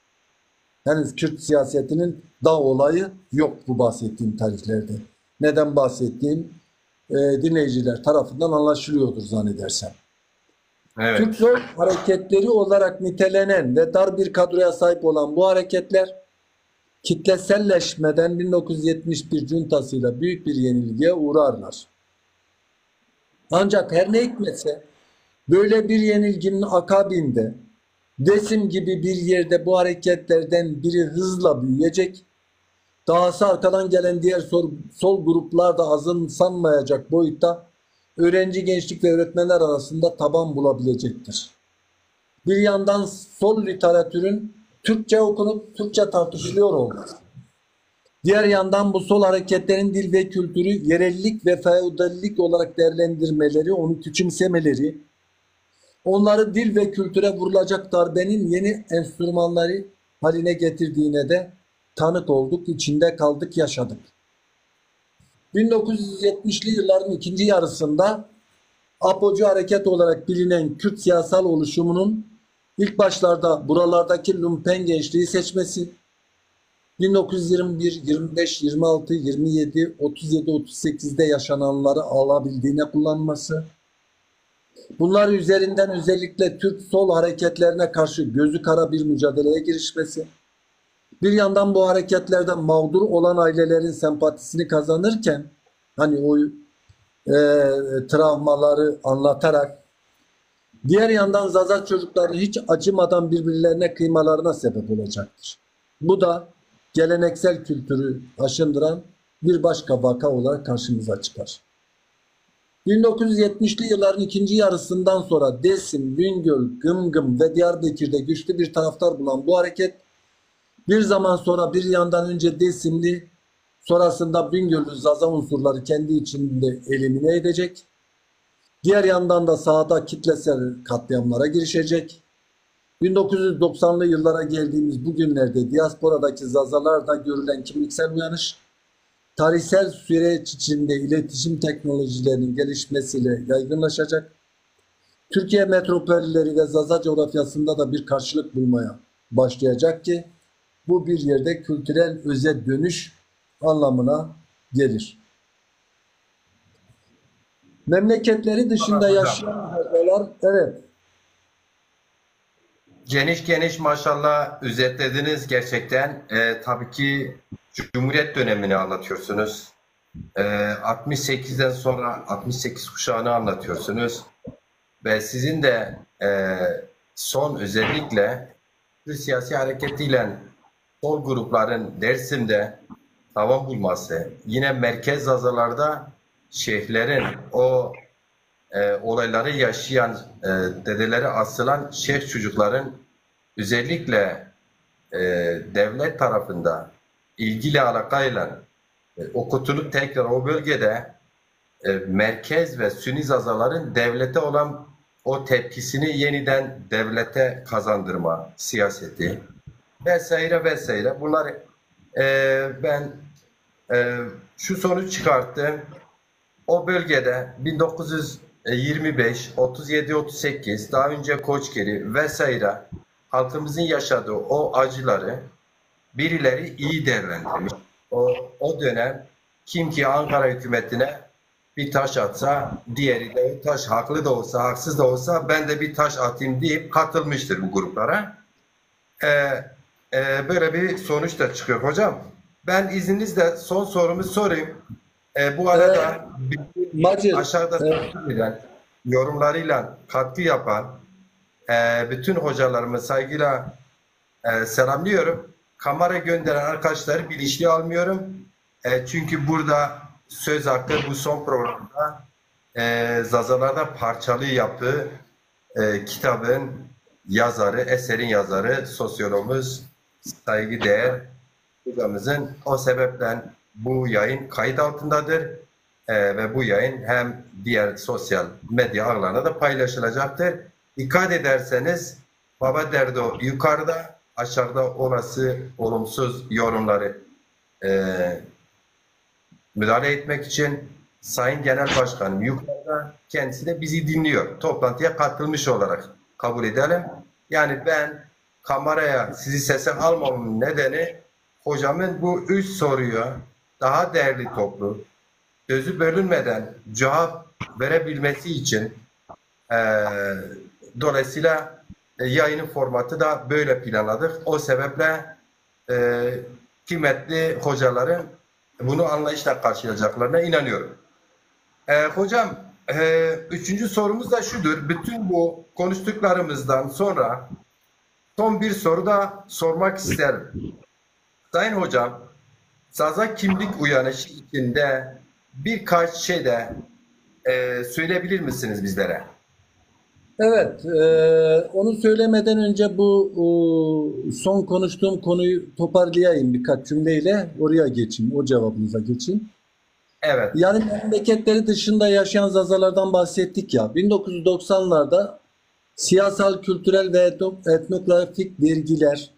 Henüz Kürt siyasetinin dağ olayı yok bu bahsettiğim tarihlerde. Neden bahsettiğim dinleyiciler tarafından anlaşılıyordur zannedersem. Evet. Türk yol hareketleri olarak nitelenen ve dar bir kadroya sahip olan bu hareketler kitleselleşmeden 1971 cuntasıyla büyük bir yenilgiye uğrarlar. Ancak her ne hikmetse böyle bir yenilginin akabinde Dersim gibi bir yerde bu hareketlerden biri hızla büyüyecek. Dahası arkadan gelen diğer sol gruplar da azımsanmayacak boyutta öğrenci, gençlik ve öğretmenler arasında taban bulabilecektir. Bir yandan sol literatürün Türkçe okunup Türkçe tartışılıyor olması. Diğer yandan bu sol hareketlerin dil ve kültürü yerellik ve feodallik olarak değerlendirmeleri, onu küçümsemeleri, onları dil ve kültüre vurulacak darbenin yeni enstrümanları haline getirdiğine de tanık olduk, içinde kaldık, yaşadık. 1970'li yılların ikinci yarısında Apocu hareket olarak bilinen Kürt siyasal oluşumunun İlk başlarda buralardaki lumpen gençliği seçmesi, 1921, 25, 26, 27, 37, 38'de yaşananları alabildiğine kullanması, bunlar üzerinden özellikle Türk sol hareketlerine karşı gözü kara bir mücadeleye girişmesi, bir yandan bu hareketlerden mağdur olan ailelerin sempatisini kazanırken, hani o travmaları anlatarak, diğer yandan Zaza çocukları hiç acımadan birbirlerine kıymalarına sebep olacaktır. Bu da geleneksel kültürü aşındıran bir başka vaka olarak karşımıza çıkar. 1970'li yılların ikinci yarısından sonra Dersim, Bingöl, Gımgım ve Diyarbakır'da güçlü bir taraftar bulan bu hareket bir zaman sonra bir yandan önce Dersimli, sonrasında Bingöllü Zaza unsurları kendi içinde elimine edecek. Diğer yandan da sahada kitlesel katliamlara girişecek. 1990'lı yıllara geldiğimiz bu günlerde diasporadaki Zazalarda görülen kimliksel uyanış, tarihsel süreç içinde iletişim teknolojilerinin gelişmesiyle yaygınlaşacak. Türkiye metropolleri ve Zaza coğrafyasında da bir karşılık bulmaya başlayacak ki bu bir yerde kültürel öze dönüş anlamına gelir. Memleketleri dışında Hocam, yaşayan Zazalar, evet, geniş geniş maşallah özetlediniz gerçekten. Tabii ki Cumhuriyet dönemini anlatıyorsunuz. 68'den sonra 68 kuşağını anlatıyorsunuz. Ve sizin de son özellikle Türk siyasi hareketiyle sol grupların Dersim'de tavan bulması, yine merkez Zazalarda şeyhlerin o olayları yaşayan, dedeleri asılan şeyh çocukların özellikle devlet tarafında ilgili alakayla okutulup tekrar o bölgede merkez ve Sünni Zazaların devlete olan o tepkisini yeniden devlete kazandırma siyaseti vesaire vesaire. Bunlar ben şu sonuç çıkarttım. O bölgede 1925, 37, 38, daha önce Koçgeri vesaire halkımızın yaşadığı o acıları birileri iyi değerlendirmiş. O dönem kim ki Ankara hükümetine bir taş atsa, diğeri de o taş haklı da olsa, haksız da olsa ben de bir taş atayım deyip katılmıştır bu gruplara. Böyle bir sonuç da çıkıyor hocam. Ben izninizle son sorumu sorayım. Bu arada Macir, aşağıda yorumlarıyla katkı yapan bütün hocalarımı saygıyla selamlıyorum. Kamera gönderen arkadaşları bilinçli almıyorum. Çünkü burada söz hakkı bu son programda Zazalarda parçalı yapı kitabın yazarı, eserin yazarı, sosyologumuz saygıdeğer hocamızın, o sebeple bu yayın kayıt altındadır ve bu yayın hem diğer sosyal medya ağlarına da paylaşılacaktır. Dikkat ederseniz Baba Derdo yukarıda, aşağıda olası olumsuz yorumları müdahale etmek için Sayın Genel Başkanım yukarıda, kendisi de bizi dinliyor. Toplantıya katılmış olarak kabul edelim. Yani ben kameraya sizi sese almamın nedeni hocamın bu 3 soruyu daha değerli toplu, sözü bölünmeden cevap verebilmesi için dolayısıyla yayının formatı da böyle planladık. O sebeple kıymetli hocaların bunu anlayışla karşılayacaklarına inanıyorum. Hocam, 3. sorumuz da şudur. Bütün bu konuştuklarımızdan sonra son bir soru da sormak isterim. Sayın hocam, Zaza kimlik uyanışı içinde birkaç şey de söyleyebilir misiniz bizlere? evet, onu söylemeden önce bu son konuştuğum konuyu toparlayayım birkaç cümleyle, oraya geçeyim, o cevabınıza geçeyim. Evet. Yani memleketleri dışında yaşayan Zazalardan bahsettik ya, 1990'larda siyasal, kültürel ve etnografik dergiler,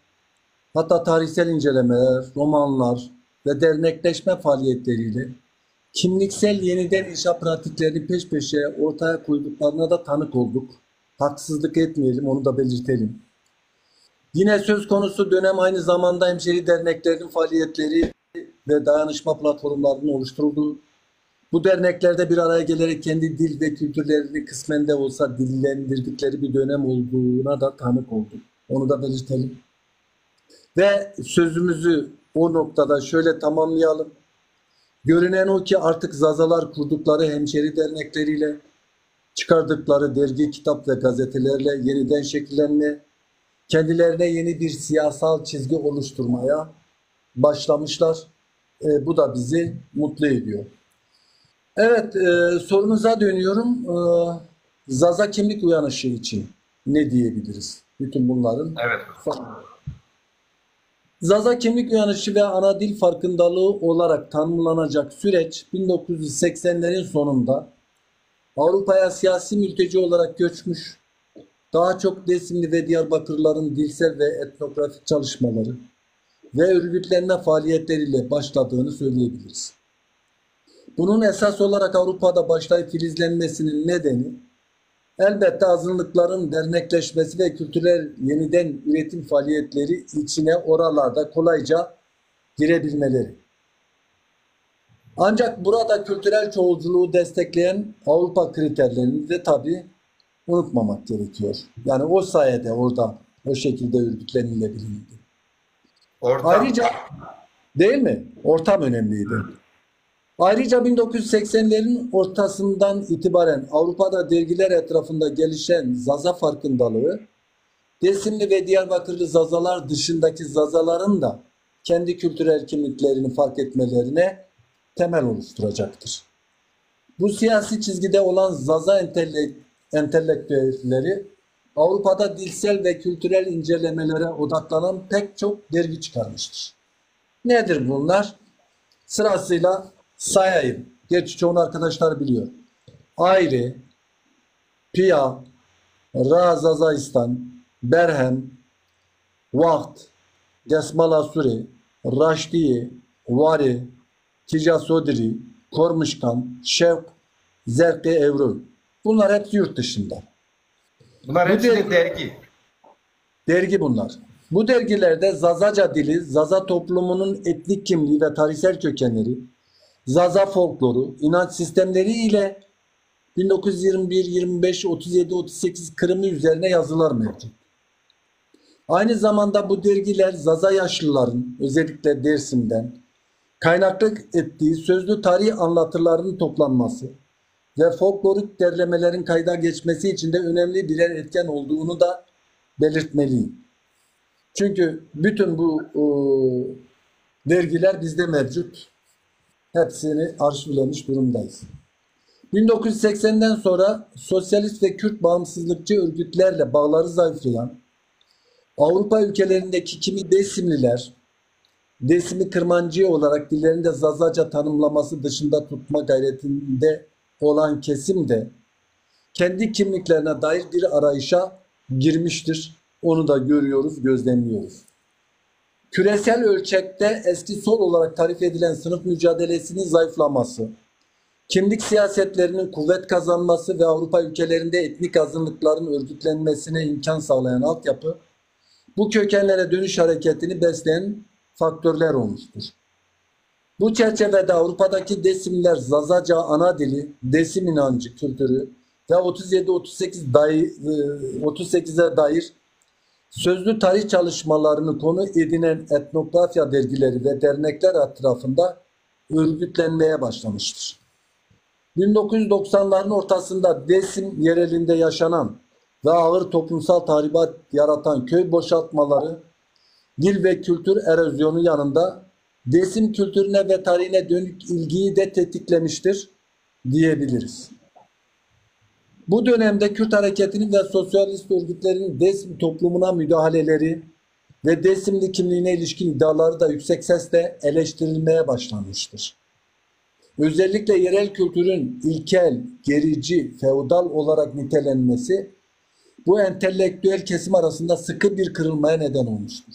hatta tarihsel incelemeler, romanlar ve dernekleşme faaliyetleriyle kimliksel yeniden inşa pratiklerini peş peşe ortaya koyduklarına da tanık olduk. Haksızlık etmeyelim, onu da belirtelim. Yine söz konusu dönem aynı zamanda hemşeri derneklerin faaliyetleri ve dayanışma platformlarının oluşturulduğu, bu derneklerde bir araya gelerek kendi dil ve kültürlerini kısmen de olsa dillendirdikleri bir dönem olduğuna da tanık olduk. Onu da belirtelim. Ve sözümüzü o noktada şöyle tamamlayalım. Görünen o ki artık Zazalar kurdukları hemşeri dernekleriyle, çıkardıkları dergi, kitap ve gazetelerle yeniden şekillenme, kendilerine yeni bir siyasal çizgi oluşturmaya başlamışlar. Bu da bizi mutlu ediyor. Evet, sorunuza dönüyorum. Zaza kimlik uyanışı için ne diyebiliriz? Bütün bunların. Evet. Zaza kimlik uyanışı ve ana dil farkındalığı olarak tanımlanacak süreç 1980'lerin sonunda Avrupa'ya siyasi mülteci olarak göçmüş, daha çok Dersimli ve Diyarbakırlıların dilsel ve etnografik çalışmaları ve örgütlenme faaliyetleriyle başladığını söyleyebiliriz. Bunun esas olarak Avrupa'da başlayıp filizlenmesinin nedeni elbette azınlıkların dernekleşmesi ve kültürel yeniden üretim faaliyetleri içine oralarda kolayca girebilmeleri. Ancak burada kültürel çoğulculuğu destekleyen Avrupa kriterlerini de tabii unutmamak gerekiyor. Yani o sayede orada o şekilde örgütlenilebilirdi. Ayrıca değil mi? Ortam önemliydi. Ayrıca 1980'lerin ortasından itibaren Avrupa'da dergiler etrafında gelişen Zaza farkındalığı, Dersimli ve Diyarbakırlı Zazalar dışındaki Zazaların da kendi kültürel kimliklerini fark etmelerine temel oluşturacaktır. Bu siyasi çizgide olan Zaza entelektüelleri Avrupa'da dilsel ve kültürel incelemelere odaklanan pek çok dergi çıkarmıştır. Nedir bunlar? Sırasıyla sayayım. Gerçi çoğunu arkadaşlar biliyor. Ayrı, Pia, Razazaistan, Berhem, Vakt, Desmala Suri, Raşdiye, Vari, Tica Sodri, Kormuşkan, Şevk, Zerke Evru. Bunlar hepsi yurt dışında. Bunlar hepsi dergi. Dergi bunlar. Bu dergilerde Zazaca dili, Zaza toplumunun etnik kimliği ve tarihsel kökenleri, Zaza folkloru, inanç sistemleri ile 1921, 25, 37, 38 kırımı üzerine yazılar mevcut. Aynı zamanda bu dergiler Zaza yaşlıların özellikle Dersim'den kaynaklık ettiği sözlü tarih anlatılarının toplanması ve folklorik derlemelerin kayda geçmesi için de önemli birer etken olduğunu da belirtmeliyim. Çünkü bütün bu dergiler bizde mevcut. Hepsini arşivlemiş durumdayız. 1980'den sonra sosyalist ve Kürt bağımsızlıkçı örgütlerle bağları zayıflayan Avrupa ülkelerindeki kimi Desimliler, Desimi Kırmancı olarak dillerinde Zazaca tanımlaması dışında tutma gayretinde olan kesim de kendi kimliklerine dair bir arayışa girmiştir. Onu da görüyoruz, gözlemliyoruz. Küresel ölçekte eski sol olarak tarif edilen sınıf mücadelesinin zayıflaması, kimlik siyasetlerinin kuvvet kazanması ve Avrupa ülkelerinde etnik azınlıkların örgütlenmesine imkan sağlayan altyapı, bu kökenlere dönüş hareketini besleyen faktörler olmuştur. Bu çerçevede Avrupa'daki Desimler Zazaca ana dili, Desim inancı kültürü ve 37-38'e dair sözlü tarih çalışmalarını konu edinen etnografya dergileri ve dernekler etrafında örgütlenmeye başlamıştır. 1990'ların ortasında Desim yerelinde yaşanan ve ağır toplumsal tahribat yaratan köy boşaltmaları, dil ve kültür erozyonu yanında Desim kültürüne ve tarihine dönük ilgiyi de tetiklemiştir diyebiliriz. Bu dönemde Kürt hareketinin ve sosyalist örgütlerin Desim toplumuna müdahaleleri ve Desimli kimliğine ilişkin iddiaları da yüksek sesle eleştirilmeye başlanmıştır. Özellikle yerel kültürün ilkel, gerici, feodal olarak nitelenmesi bu entelektüel kesim arasında sıkı bir kırılmaya neden olmuştur.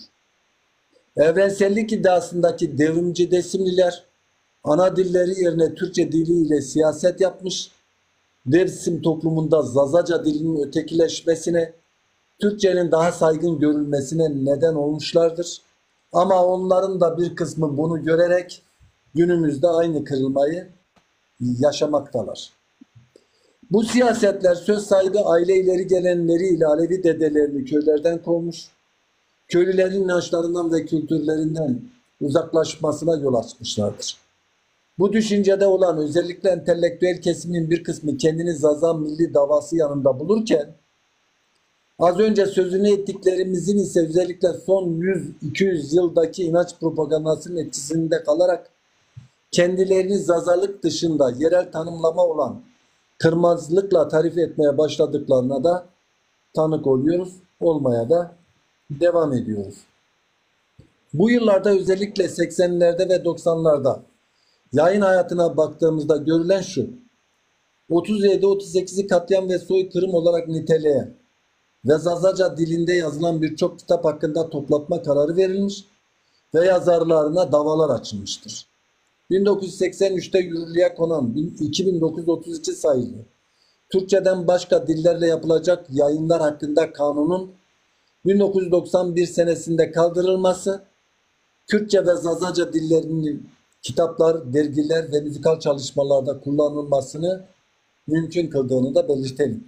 Evrensellik iddiasındaki devrimci Desimliler ana dilleri yerine Türkçe diliyle siyaset yapmış, Dersim toplumunda Zazaca dilinin ötekileşmesine Türkçenin daha saygın görülmesine neden olmuşlardır. Ama onların da bir kısmı bunu görerek günümüzde aynı kırılmayı yaşamaktalar. Bu siyasetler söz sahibi aile ileri gelenleriyle Alevi dedelerini köylerden kovmuş, köylülerin inançlarından ve kültürlerinden uzaklaşmasına yol açmışlardır. Bu düşüncede olan özellikle entelektüel kesimin bir kısmı kendini Zaza milli davası yanında bulurken, az önce sözünü ettiklerimizin ise özellikle son 100-200 yıldaki inanç propagandasının etkisinde kalarak kendilerini Zazalık dışında yerel tanımlama olan kırmızılıkla tarif etmeye başladıklarına da tanık oluyoruz, olmaya da devam ediyoruz. Bu yıllarda özellikle 80'lerde ve 90'larda yayın hayatına baktığımızda görülen şu: 37-38'i katliam ve soykırım olarak niteleyen ve Zazaca dilinde yazılan birçok kitap hakkında toplatma kararı verilmiş ve yazarlarına davalar açılmıştır. 1983'te yürürlüğe konan 2932 sayılı Türkçeden başka dillerle yapılacak yayınlar hakkında kanunun 1991 senesinde kaldırılması, Kürtçe ve Zazaca dillerinin kitaplar, dergiler ve müzikal çalışmalarda kullanılmasını mümkün kıldığını da belirtelim.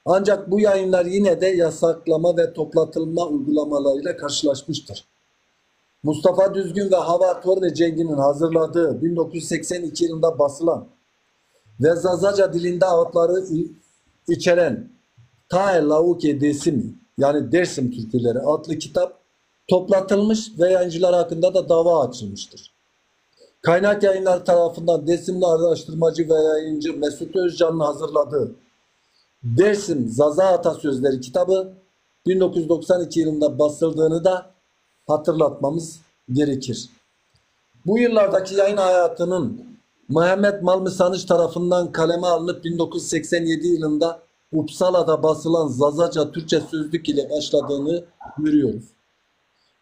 Ancak bu yayınlar yine de yasaklama ve toplatılma uygulamalarıyla karşılaşmıştır. Mustafa Düzgün ve Hava Torre Cengi'nin hazırladığı 1982 yılında basılan ve Zazaca dilinde ağıtları içeren Tae Lauke Desimi yani Dersim Türküleri adlı kitap toplatılmış ve yayıncılar hakkında da dava açılmıştır. Kaynak Yayınları tarafından Dersimli araştırmacı ve yayıncı Mesut Özcan'ın hazırladığı Dersim Zaza Atasözleri kitabı 1992 yılında basıldığını da hatırlatmamız gerekir. Bu yıllardaki yayın hayatının Mehmet Malmi Sanış tarafından kaleme alınıp 1987 yılında Uppsala'da basılan Zazaca Türkçe Sözlük ile başladığını görüyoruz.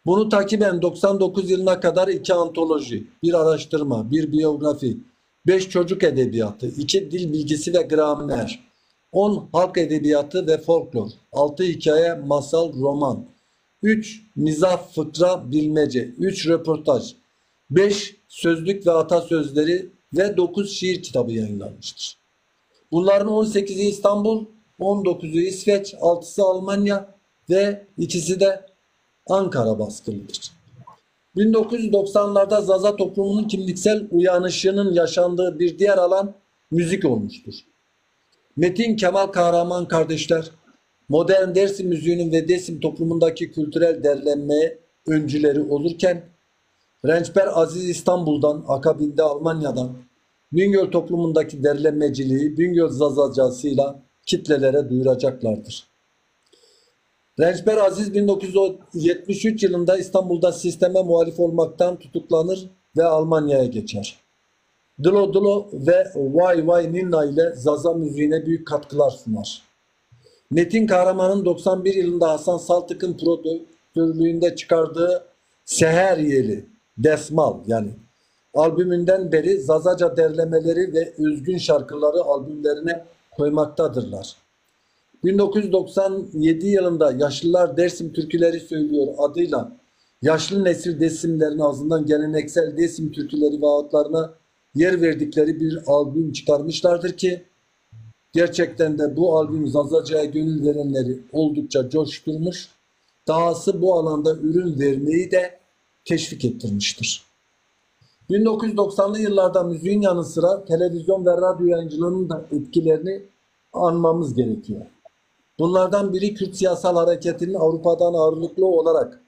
Bunu takiben 99 yılına kadar 2 antoloji, 1 araştırma, 1 biyografi, 5 çocuk edebiyatı, 2 dil bilgisi ve gramer, 10 halk edebiyatı ve folklor, 6 hikaye, masal, roman, 3 mizah, fıkra, bilmece, 3 röportaj, 5 sözlük ve atasözleri ve 9 şiir kitabı yayınlanmıştır. Bunların 18'i İstanbul, 19'u İsveç, 6'sı Almanya ve ikisi de Ankara baskılıdır. 1990'larda Zaza toplumunun kimliksel uyanışının yaşandığı bir diğer alan müzik olmuştur. Metin Kemal Kahraman kardeşler, modern Dersim müziğinin ve Dersim toplumundaki kültürel derlenmeye öncüleri olurken, Rençber Aziz İstanbul'dan, akabinde Almanya'dan, Bingöl toplumundaki derlenmeciliği Bingöl Zazacasıyla kitlelere duyuracaklardır. Rençber Aziz 1973 yılında İstanbul'da sisteme muhalif olmaktan tutuklanır ve Almanya'ya geçer. Dılo Dılo ve Vay Vay Ninna ile Zaza müziğine büyük katkılar sunar. Metin Kahraman'ın 91 yılında Hasan Saltık'ın prodüktörlüğünde çıkardığı Seher Yeli, Desmal yani albümünden beri Zazaca derlemeleri ve özgün şarkıları albümlerine koymaktadırlar. 1997 yılında Yaşlılar Dersim Türküleri Söylüyor adıyla yaşlı nesil Dersimlerin ağzından geleneksel Dersim türküleri ve ağıtlarına yer verdikleri bir albüm çıkarmışlardır ki gerçekten de bu albüm Zazaca'ya gönül verenleri oldukça coşturmuş, dahası bu alanda ürün vermeyi de teşvik ettirmiştir. 1990'lı yıllarda müziğin yanı sıra televizyon ve radyo yayıncılığının da etkilerini anmamız gerekiyor. Bunlardan biri Kürt siyasal hareketinin Avrupa'dan ağırlıklı olarak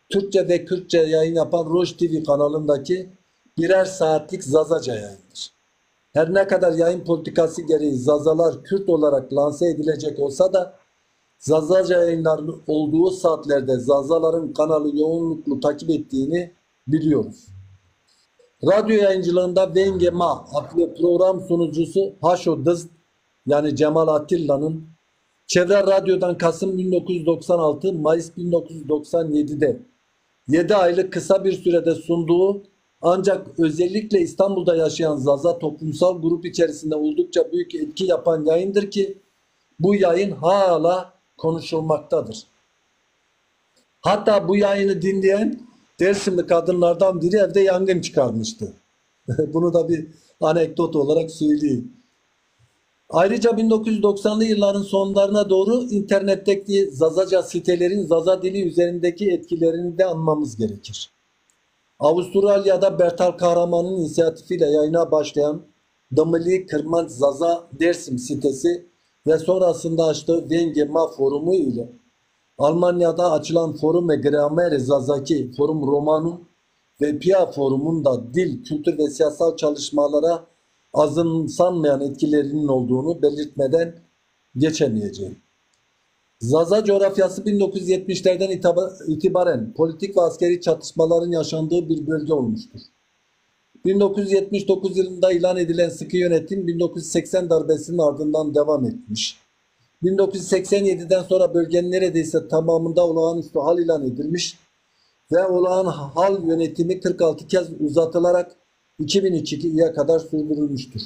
Türkçe ve Kürtçe yayın yapan Roj TV kanalındaki birer saatlik Zazaca yayındır. Her ne kadar yayın politikası gereği Zazalar Kürt olarak lanse edilecek olsa da Zazaca yayınlarının olduğu saatlerde Zazaların kanalı yoğunluklu takip ettiğini biliyoruz. Radyo yayıncılığında Vengema adlı program sunucusu Haşo Dız yani Cemal Atilla'nın Çevre Radyo'dan Kasım 1996 Mayıs 1997'de 7 aylık kısa bir sürede sunduğu ancak özellikle İstanbul'da yaşayan Zaza toplumsal grup içerisinde oldukça büyük etki yapan yayındır ki bu yayın hala konuşulmaktadır. Hatta bu yayını dinleyen Dersimli kadınlardan biri evde yangın çıkarmıştı. Bunu da bir anekdot olarak söyleyeyim. Ayrıca 1990'lı yılların sonlarına doğru internetteki Zazaca sitelerin Zaza dili üzerindeki etkilerini de anmamız gerekir. Avustralya'da Bertal Kahraman'ın inisiyatifiyle yayına başlayan Damili Kırmanç Zaza Dersim sitesi ve sonrasında açtığı Vengema forumu ile Almanya'da açılan Forum ve Grammar Zazaki Forum Romanum ve Pia Forum'unda dil, kültür ve siyasal çalışmalara azımsanmayan etkilerinin olduğunu belirtmeden geçemeyeceğim. Zaza coğrafyası 1970'lerden itibaren politik ve askeri çatışmaların yaşandığı bir bölge olmuştur. 1979 yılında ilan edilen sıkı yönetim 1980 darbesinin ardından devam etmiş. 1987'den sonra bölgenin neredeyse tamamında olağanüstü hal ilan edilmiş ve olağan hal yönetimi 46 kez uzatılarak 2002'ye kadar sürdürülmüştür.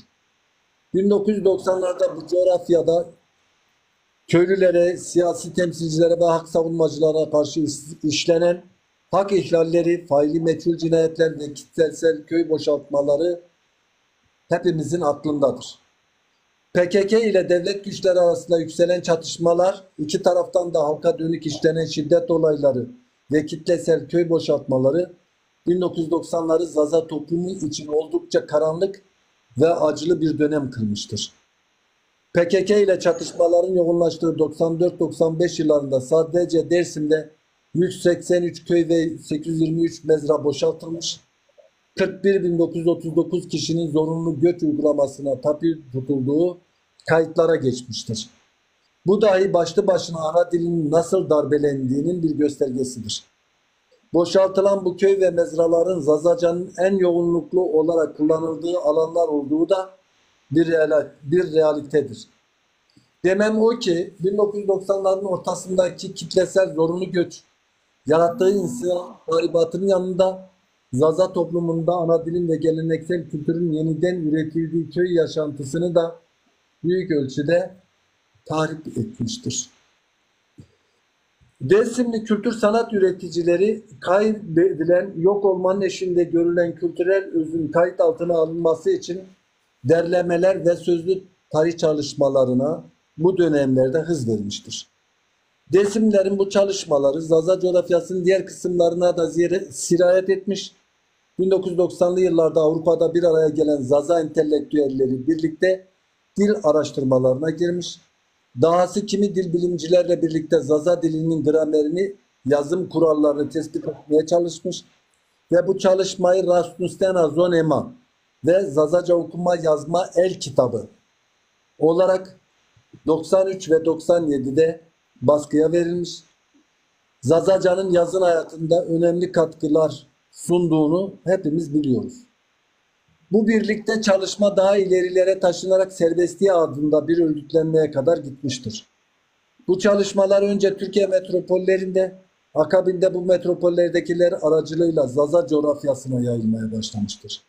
1990'larda bu coğrafyada köylülere, siyasi temsilcilere ve hak savunmacılara karşı işlenen hak ihlalleri, faili meçhul cinayetler ve kitlesel köy boşaltmaları hepimizin aklındadır. PKK ile devlet güçleri arasında yükselen çatışmalar, iki taraftan da halka dönük işlenen şiddet olayları ve kitlesel köy boşaltmaları 1990'ları Zaza toplumu için oldukça karanlık ve acılı bir dönem kılmıştır. PKK ile çatışmaların yoğunlaştığı 94-95 yıllarında sadece Dersim'de 183 köy ve 823 mezra boşaltılmış, 41.939 kişinin zorunlu göç uygulamasına tabi tutulduğu kayıtlara geçmiştir. Bu dahi başlı başına ana dilin nasıl darbelendiğinin bir göstergesidir. Boşaltılan bu köy ve mezraların Zazaca'nın en yoğunluklu olarak kullanıldığı alanlar olduğu da bir realitedir. Demem o ki 1990'ların ortasındaki kitlesel zorunlu göç yarattığı insan tahribatının yanında Zaza toplumunda ana dilin ve geleneksel kültürün yeniden üretildiği köy yaşantısını da büyük ölçüde tahrip etmiştir. Dersimli kültür sanat üreticileri kaybedilen, yok olmanın eşiğinde görülen kültürel özün kayıt altına alınması için derlemeler ve sözlü tarih çalışmalarına bu dönemlerde hız vermiştir. Dersimlilerin bu çalışmaları Zaza coğrafyasının diğer kısımlarına da sirayet etmiş. 1990'lı yıllarda Avrupa'da bir araya gelen Zaza entelektüelleri birlikte dil araştırmalarına girmiş. Dahası kimi dil bilimcilerle birlikte Zaza dilinin gramerini, yazım kurallarını tespit etmeye çalışmış ve bu çalışmayı Rasnustena Zonema ve Zazaca okuma yazma el kitabı olarak 93 ve 97'de baskıya verilmiş. Zazaca'nın yazın hayatında önemli katkılar sunduğunu hepimiz biliyoruz. Bu birlikte çalışma daha ilerilere taşınarak serbestliğe adında bir örgütlenmeye kadar gitmiştir. Bu çalışmalar önce Türkiye metropollerinde, akabinde bu metropollerdekiler aracılığıyla Zaza coğrafyasına yayılmaya başlamıştır.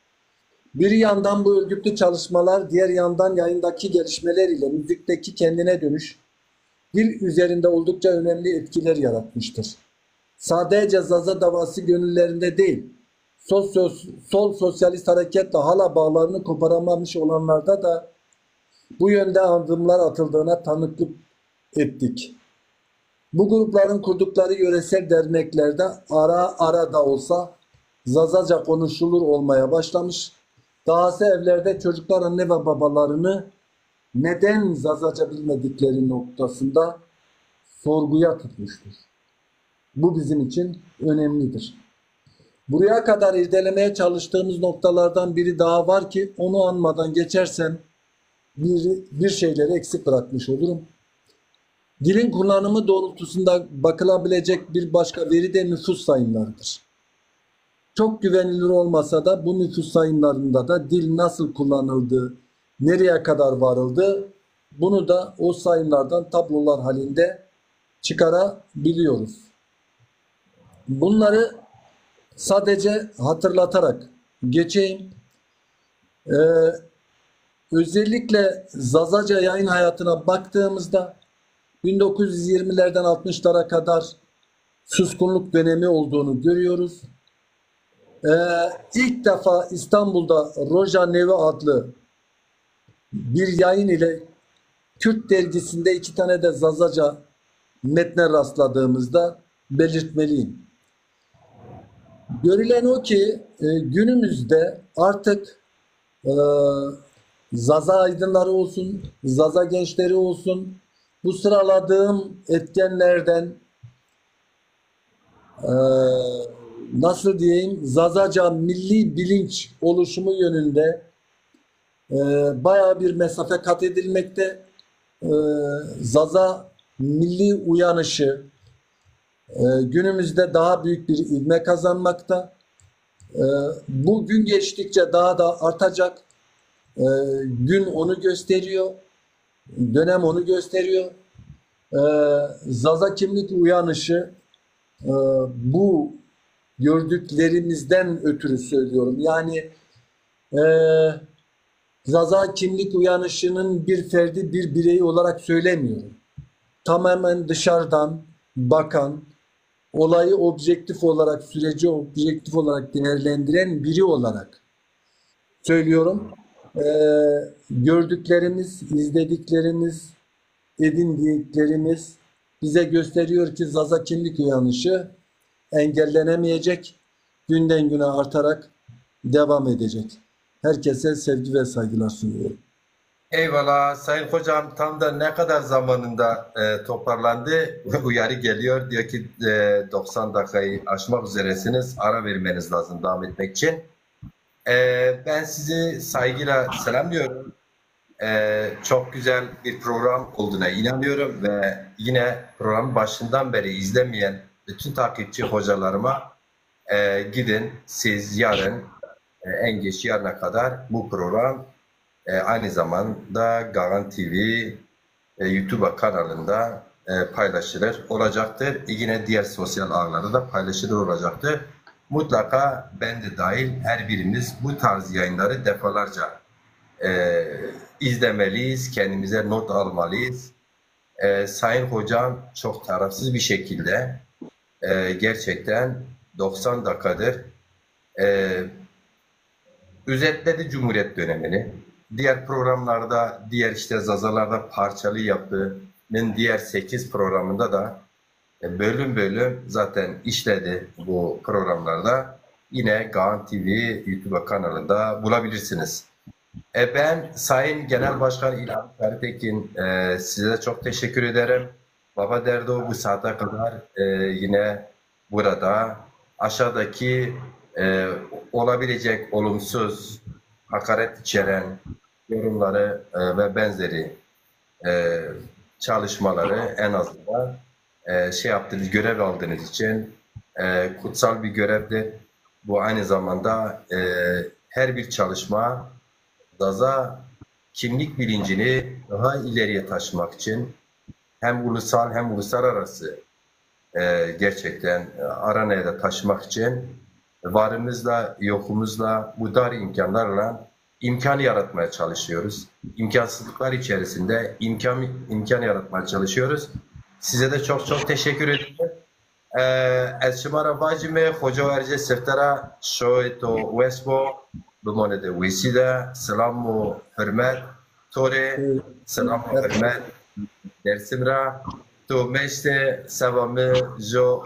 Bir yandan bu örgütlü çalışmalar, diğer yandan yayındaki gelişmeler ile müzikteki kendine dönüş, dil üzerinde oldukça önemli etkiler yaratmıştır. Sadece Zaza davası gönüllerinde değil, sol sosyalist hareketle hala bağlarını koparamamış olanlarda da bu yönde adımlar atıldığına tanıklık ettik. Bu grupların kurdukları yöresel derneklerde ara ara da olsa Zazaca konuşulur olmaya başlamış. Dahası evlerde çocuklar anne ve babalarını neden Zazaca bilmedikleri noktasında sorguya tutmuştur. Bu bizim için önemlidir. Buraya kadar irdelemeye çalıştığımız noktalardan biri daha var ki onu anmadan geçersem bir şeyleri eksik bırakmış olurum. Dilin kullanımı doğrultusunda bakılabilecek bir başka veri de nüfus sayımlarıdır. Çok güvenilir olmasa da bu nüfus sayımlarında da dil nasıl kullanıldığı, nereye kadar varıldı, bunu da o sayımlardan tablolar halinde çıkarabiliyoruz. Bunları sadece hatırlatarak geçeyim. Özellikle Zazaca yayın hayatına baktığımızda 1920'lerden 60'lara kadar suskunluk dönemi olduğunu görüyoruz. İlk defa İstanbul'da Roja Nevi adlı bir yayın ile Kürt dergisinde 2 tane de Zazaca metne rastladığımızda belirtmeliyim. Görülen o ki günümüzde artık Zaza aydınları olsun, Zaza gençleri olsun, bu sıraladığım etkenlerden nasıl diyeyim, Zazaca milli bilinç oluşumu yönünde bayağı bir mesafe kat edilmekte. Zaza milli uyanışı günümüzde daha büyük bir ivme kazanmakta. Bu gün geçtikçe daha da artacak. Gün onu gösteriyor. Dönem onu gösteriyor. Zaza kimlik uyanışı bu gördüklerimizden ötürü söylüyorum. Yani Zaza kimlik uyanışının bir ferdi, bir bireyi olarak söylemiyorum. Tamamen dışarıdan bakan, olayı objektif olarak, süreci objektif olarak değerlendiren biri olarak söylüyorum. Gördüklerimiz, izlediklerimiz, edindiklerimiz bize gösteriyor ki Zaza kimlik uyanışı engellenemeyecek, günden güne artarak devam edecek. Herkese sevgi ve saygılar sunuyorum. Eyvallah Sayın Hocam, tam da ne kadar zamanında toparlandı. Uyarı geliyor, diyor ki 90 dakikayı aşmak üzeresiniz, ara vermeniz lazım devam etmek için. Ben sizi saygıyla selamlıyorum. Çok güzel bir program olduğuna inanıyorum ve yine programın başından beri izlemeyen bütün takipçi hocalarıma gidin siz yarın, en geç yarına kadar bu program aynı zamanda Gagan TV YouTube kanalında paylaşılır olacaktır. Yine diğer sosyal ağlarda da paylaşılır olacaktır. Mutlaka ben de dahil her birimiz bu tarz yayınları defalarca izlemeliyiz, kendimize not almalıyız. Sayın Hocam çok tarafsız bir şekilde gerçekten 90 dakikadır özetledi Cumhuriyet dönemini. Diğer programlarda, diğer işte Zazalarda parçalı yapının diğer 8 programında da bölüm bölüm zaten işledi bu programlarda. Yine Gahan TV YouTube kanalında bulabilirsiniz. Ben Sayın Genel Başkan İlhan Karitekin size çok teşekkür ederim. Baba Derdo bu saate kadar yine burada aşağıdaki olabilecek olumsuz, hakaret içeren yorumları ve benzeri çalışmaları en azından şey yaptığınız, görev aldığınız için kutsal bir görevdir. Bu aynı zamanda her bir çalışma Zaza kimlik bilincini daha ileriye taşımak için hem ulusal hem uluslararası gerçekten aranaya da taşımak için varımızla yokumuzla bu dar imkanlarla imkan yaratmaya çalışıyoruz. İmkansızlıklar içerisinde imkan yaratmaya çalışıyoruz. Size de çok çok teşekkür ederim. Elçimara vacime hoca verce seftara şoyto vesbo bimane vesile selamu hürmet tore selamu hürmet dersimra to meşte sevamı jo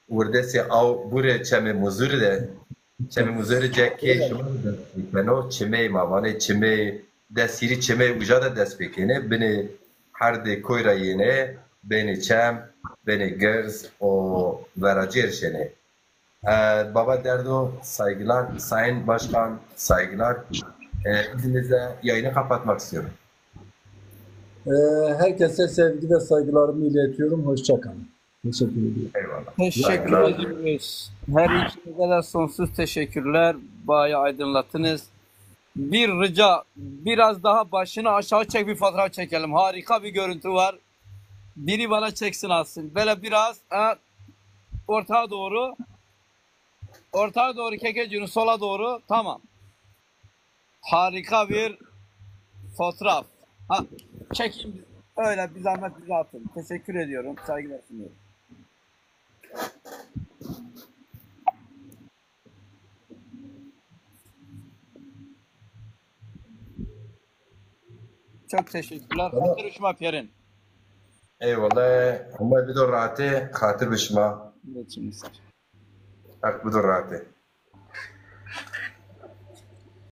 وردسی او بوره چمه مزوره جکی شما کنو چمه مامانه چمه دستیری چمه وجاده دست بکنه بینی هر ده کوی رایینه بینی چم بینی گرز و ورacı şene. Baba Derdo saygılar, Sayın Başkan saygılar. İzninizle yayını kapatmak istiyorum. Herkese sevgi ve saygılarımı iletiyorum. Hoşça kalın. Teşekkür ediyorum. Eyvallah. Teşekkür ediyoruz. Her ikinize de sonsuz teşekkürler. Bayağı aydınlattınız. Bir rica, biraz daha başını aşağı çek, bir fotoğraf çekelim. Harika bir görüntü var. Biri bana çeksin alsın. Böyle biraz ortağa doğru. Ortağa doğru Kekeci'nin sola doğru. Tamam. Harika bir fotoğraf. Çekeyim. Öyle bir zahmet bize atın. Teşekkür ediyorum. Saygılar sunuyorum. Çok teşekkürler. Tamam. Hatır uçma Perin. Eyvallah. Ama bir de rahatı, hatır bişma. Evet, şimdi. Hak bu da rahatı.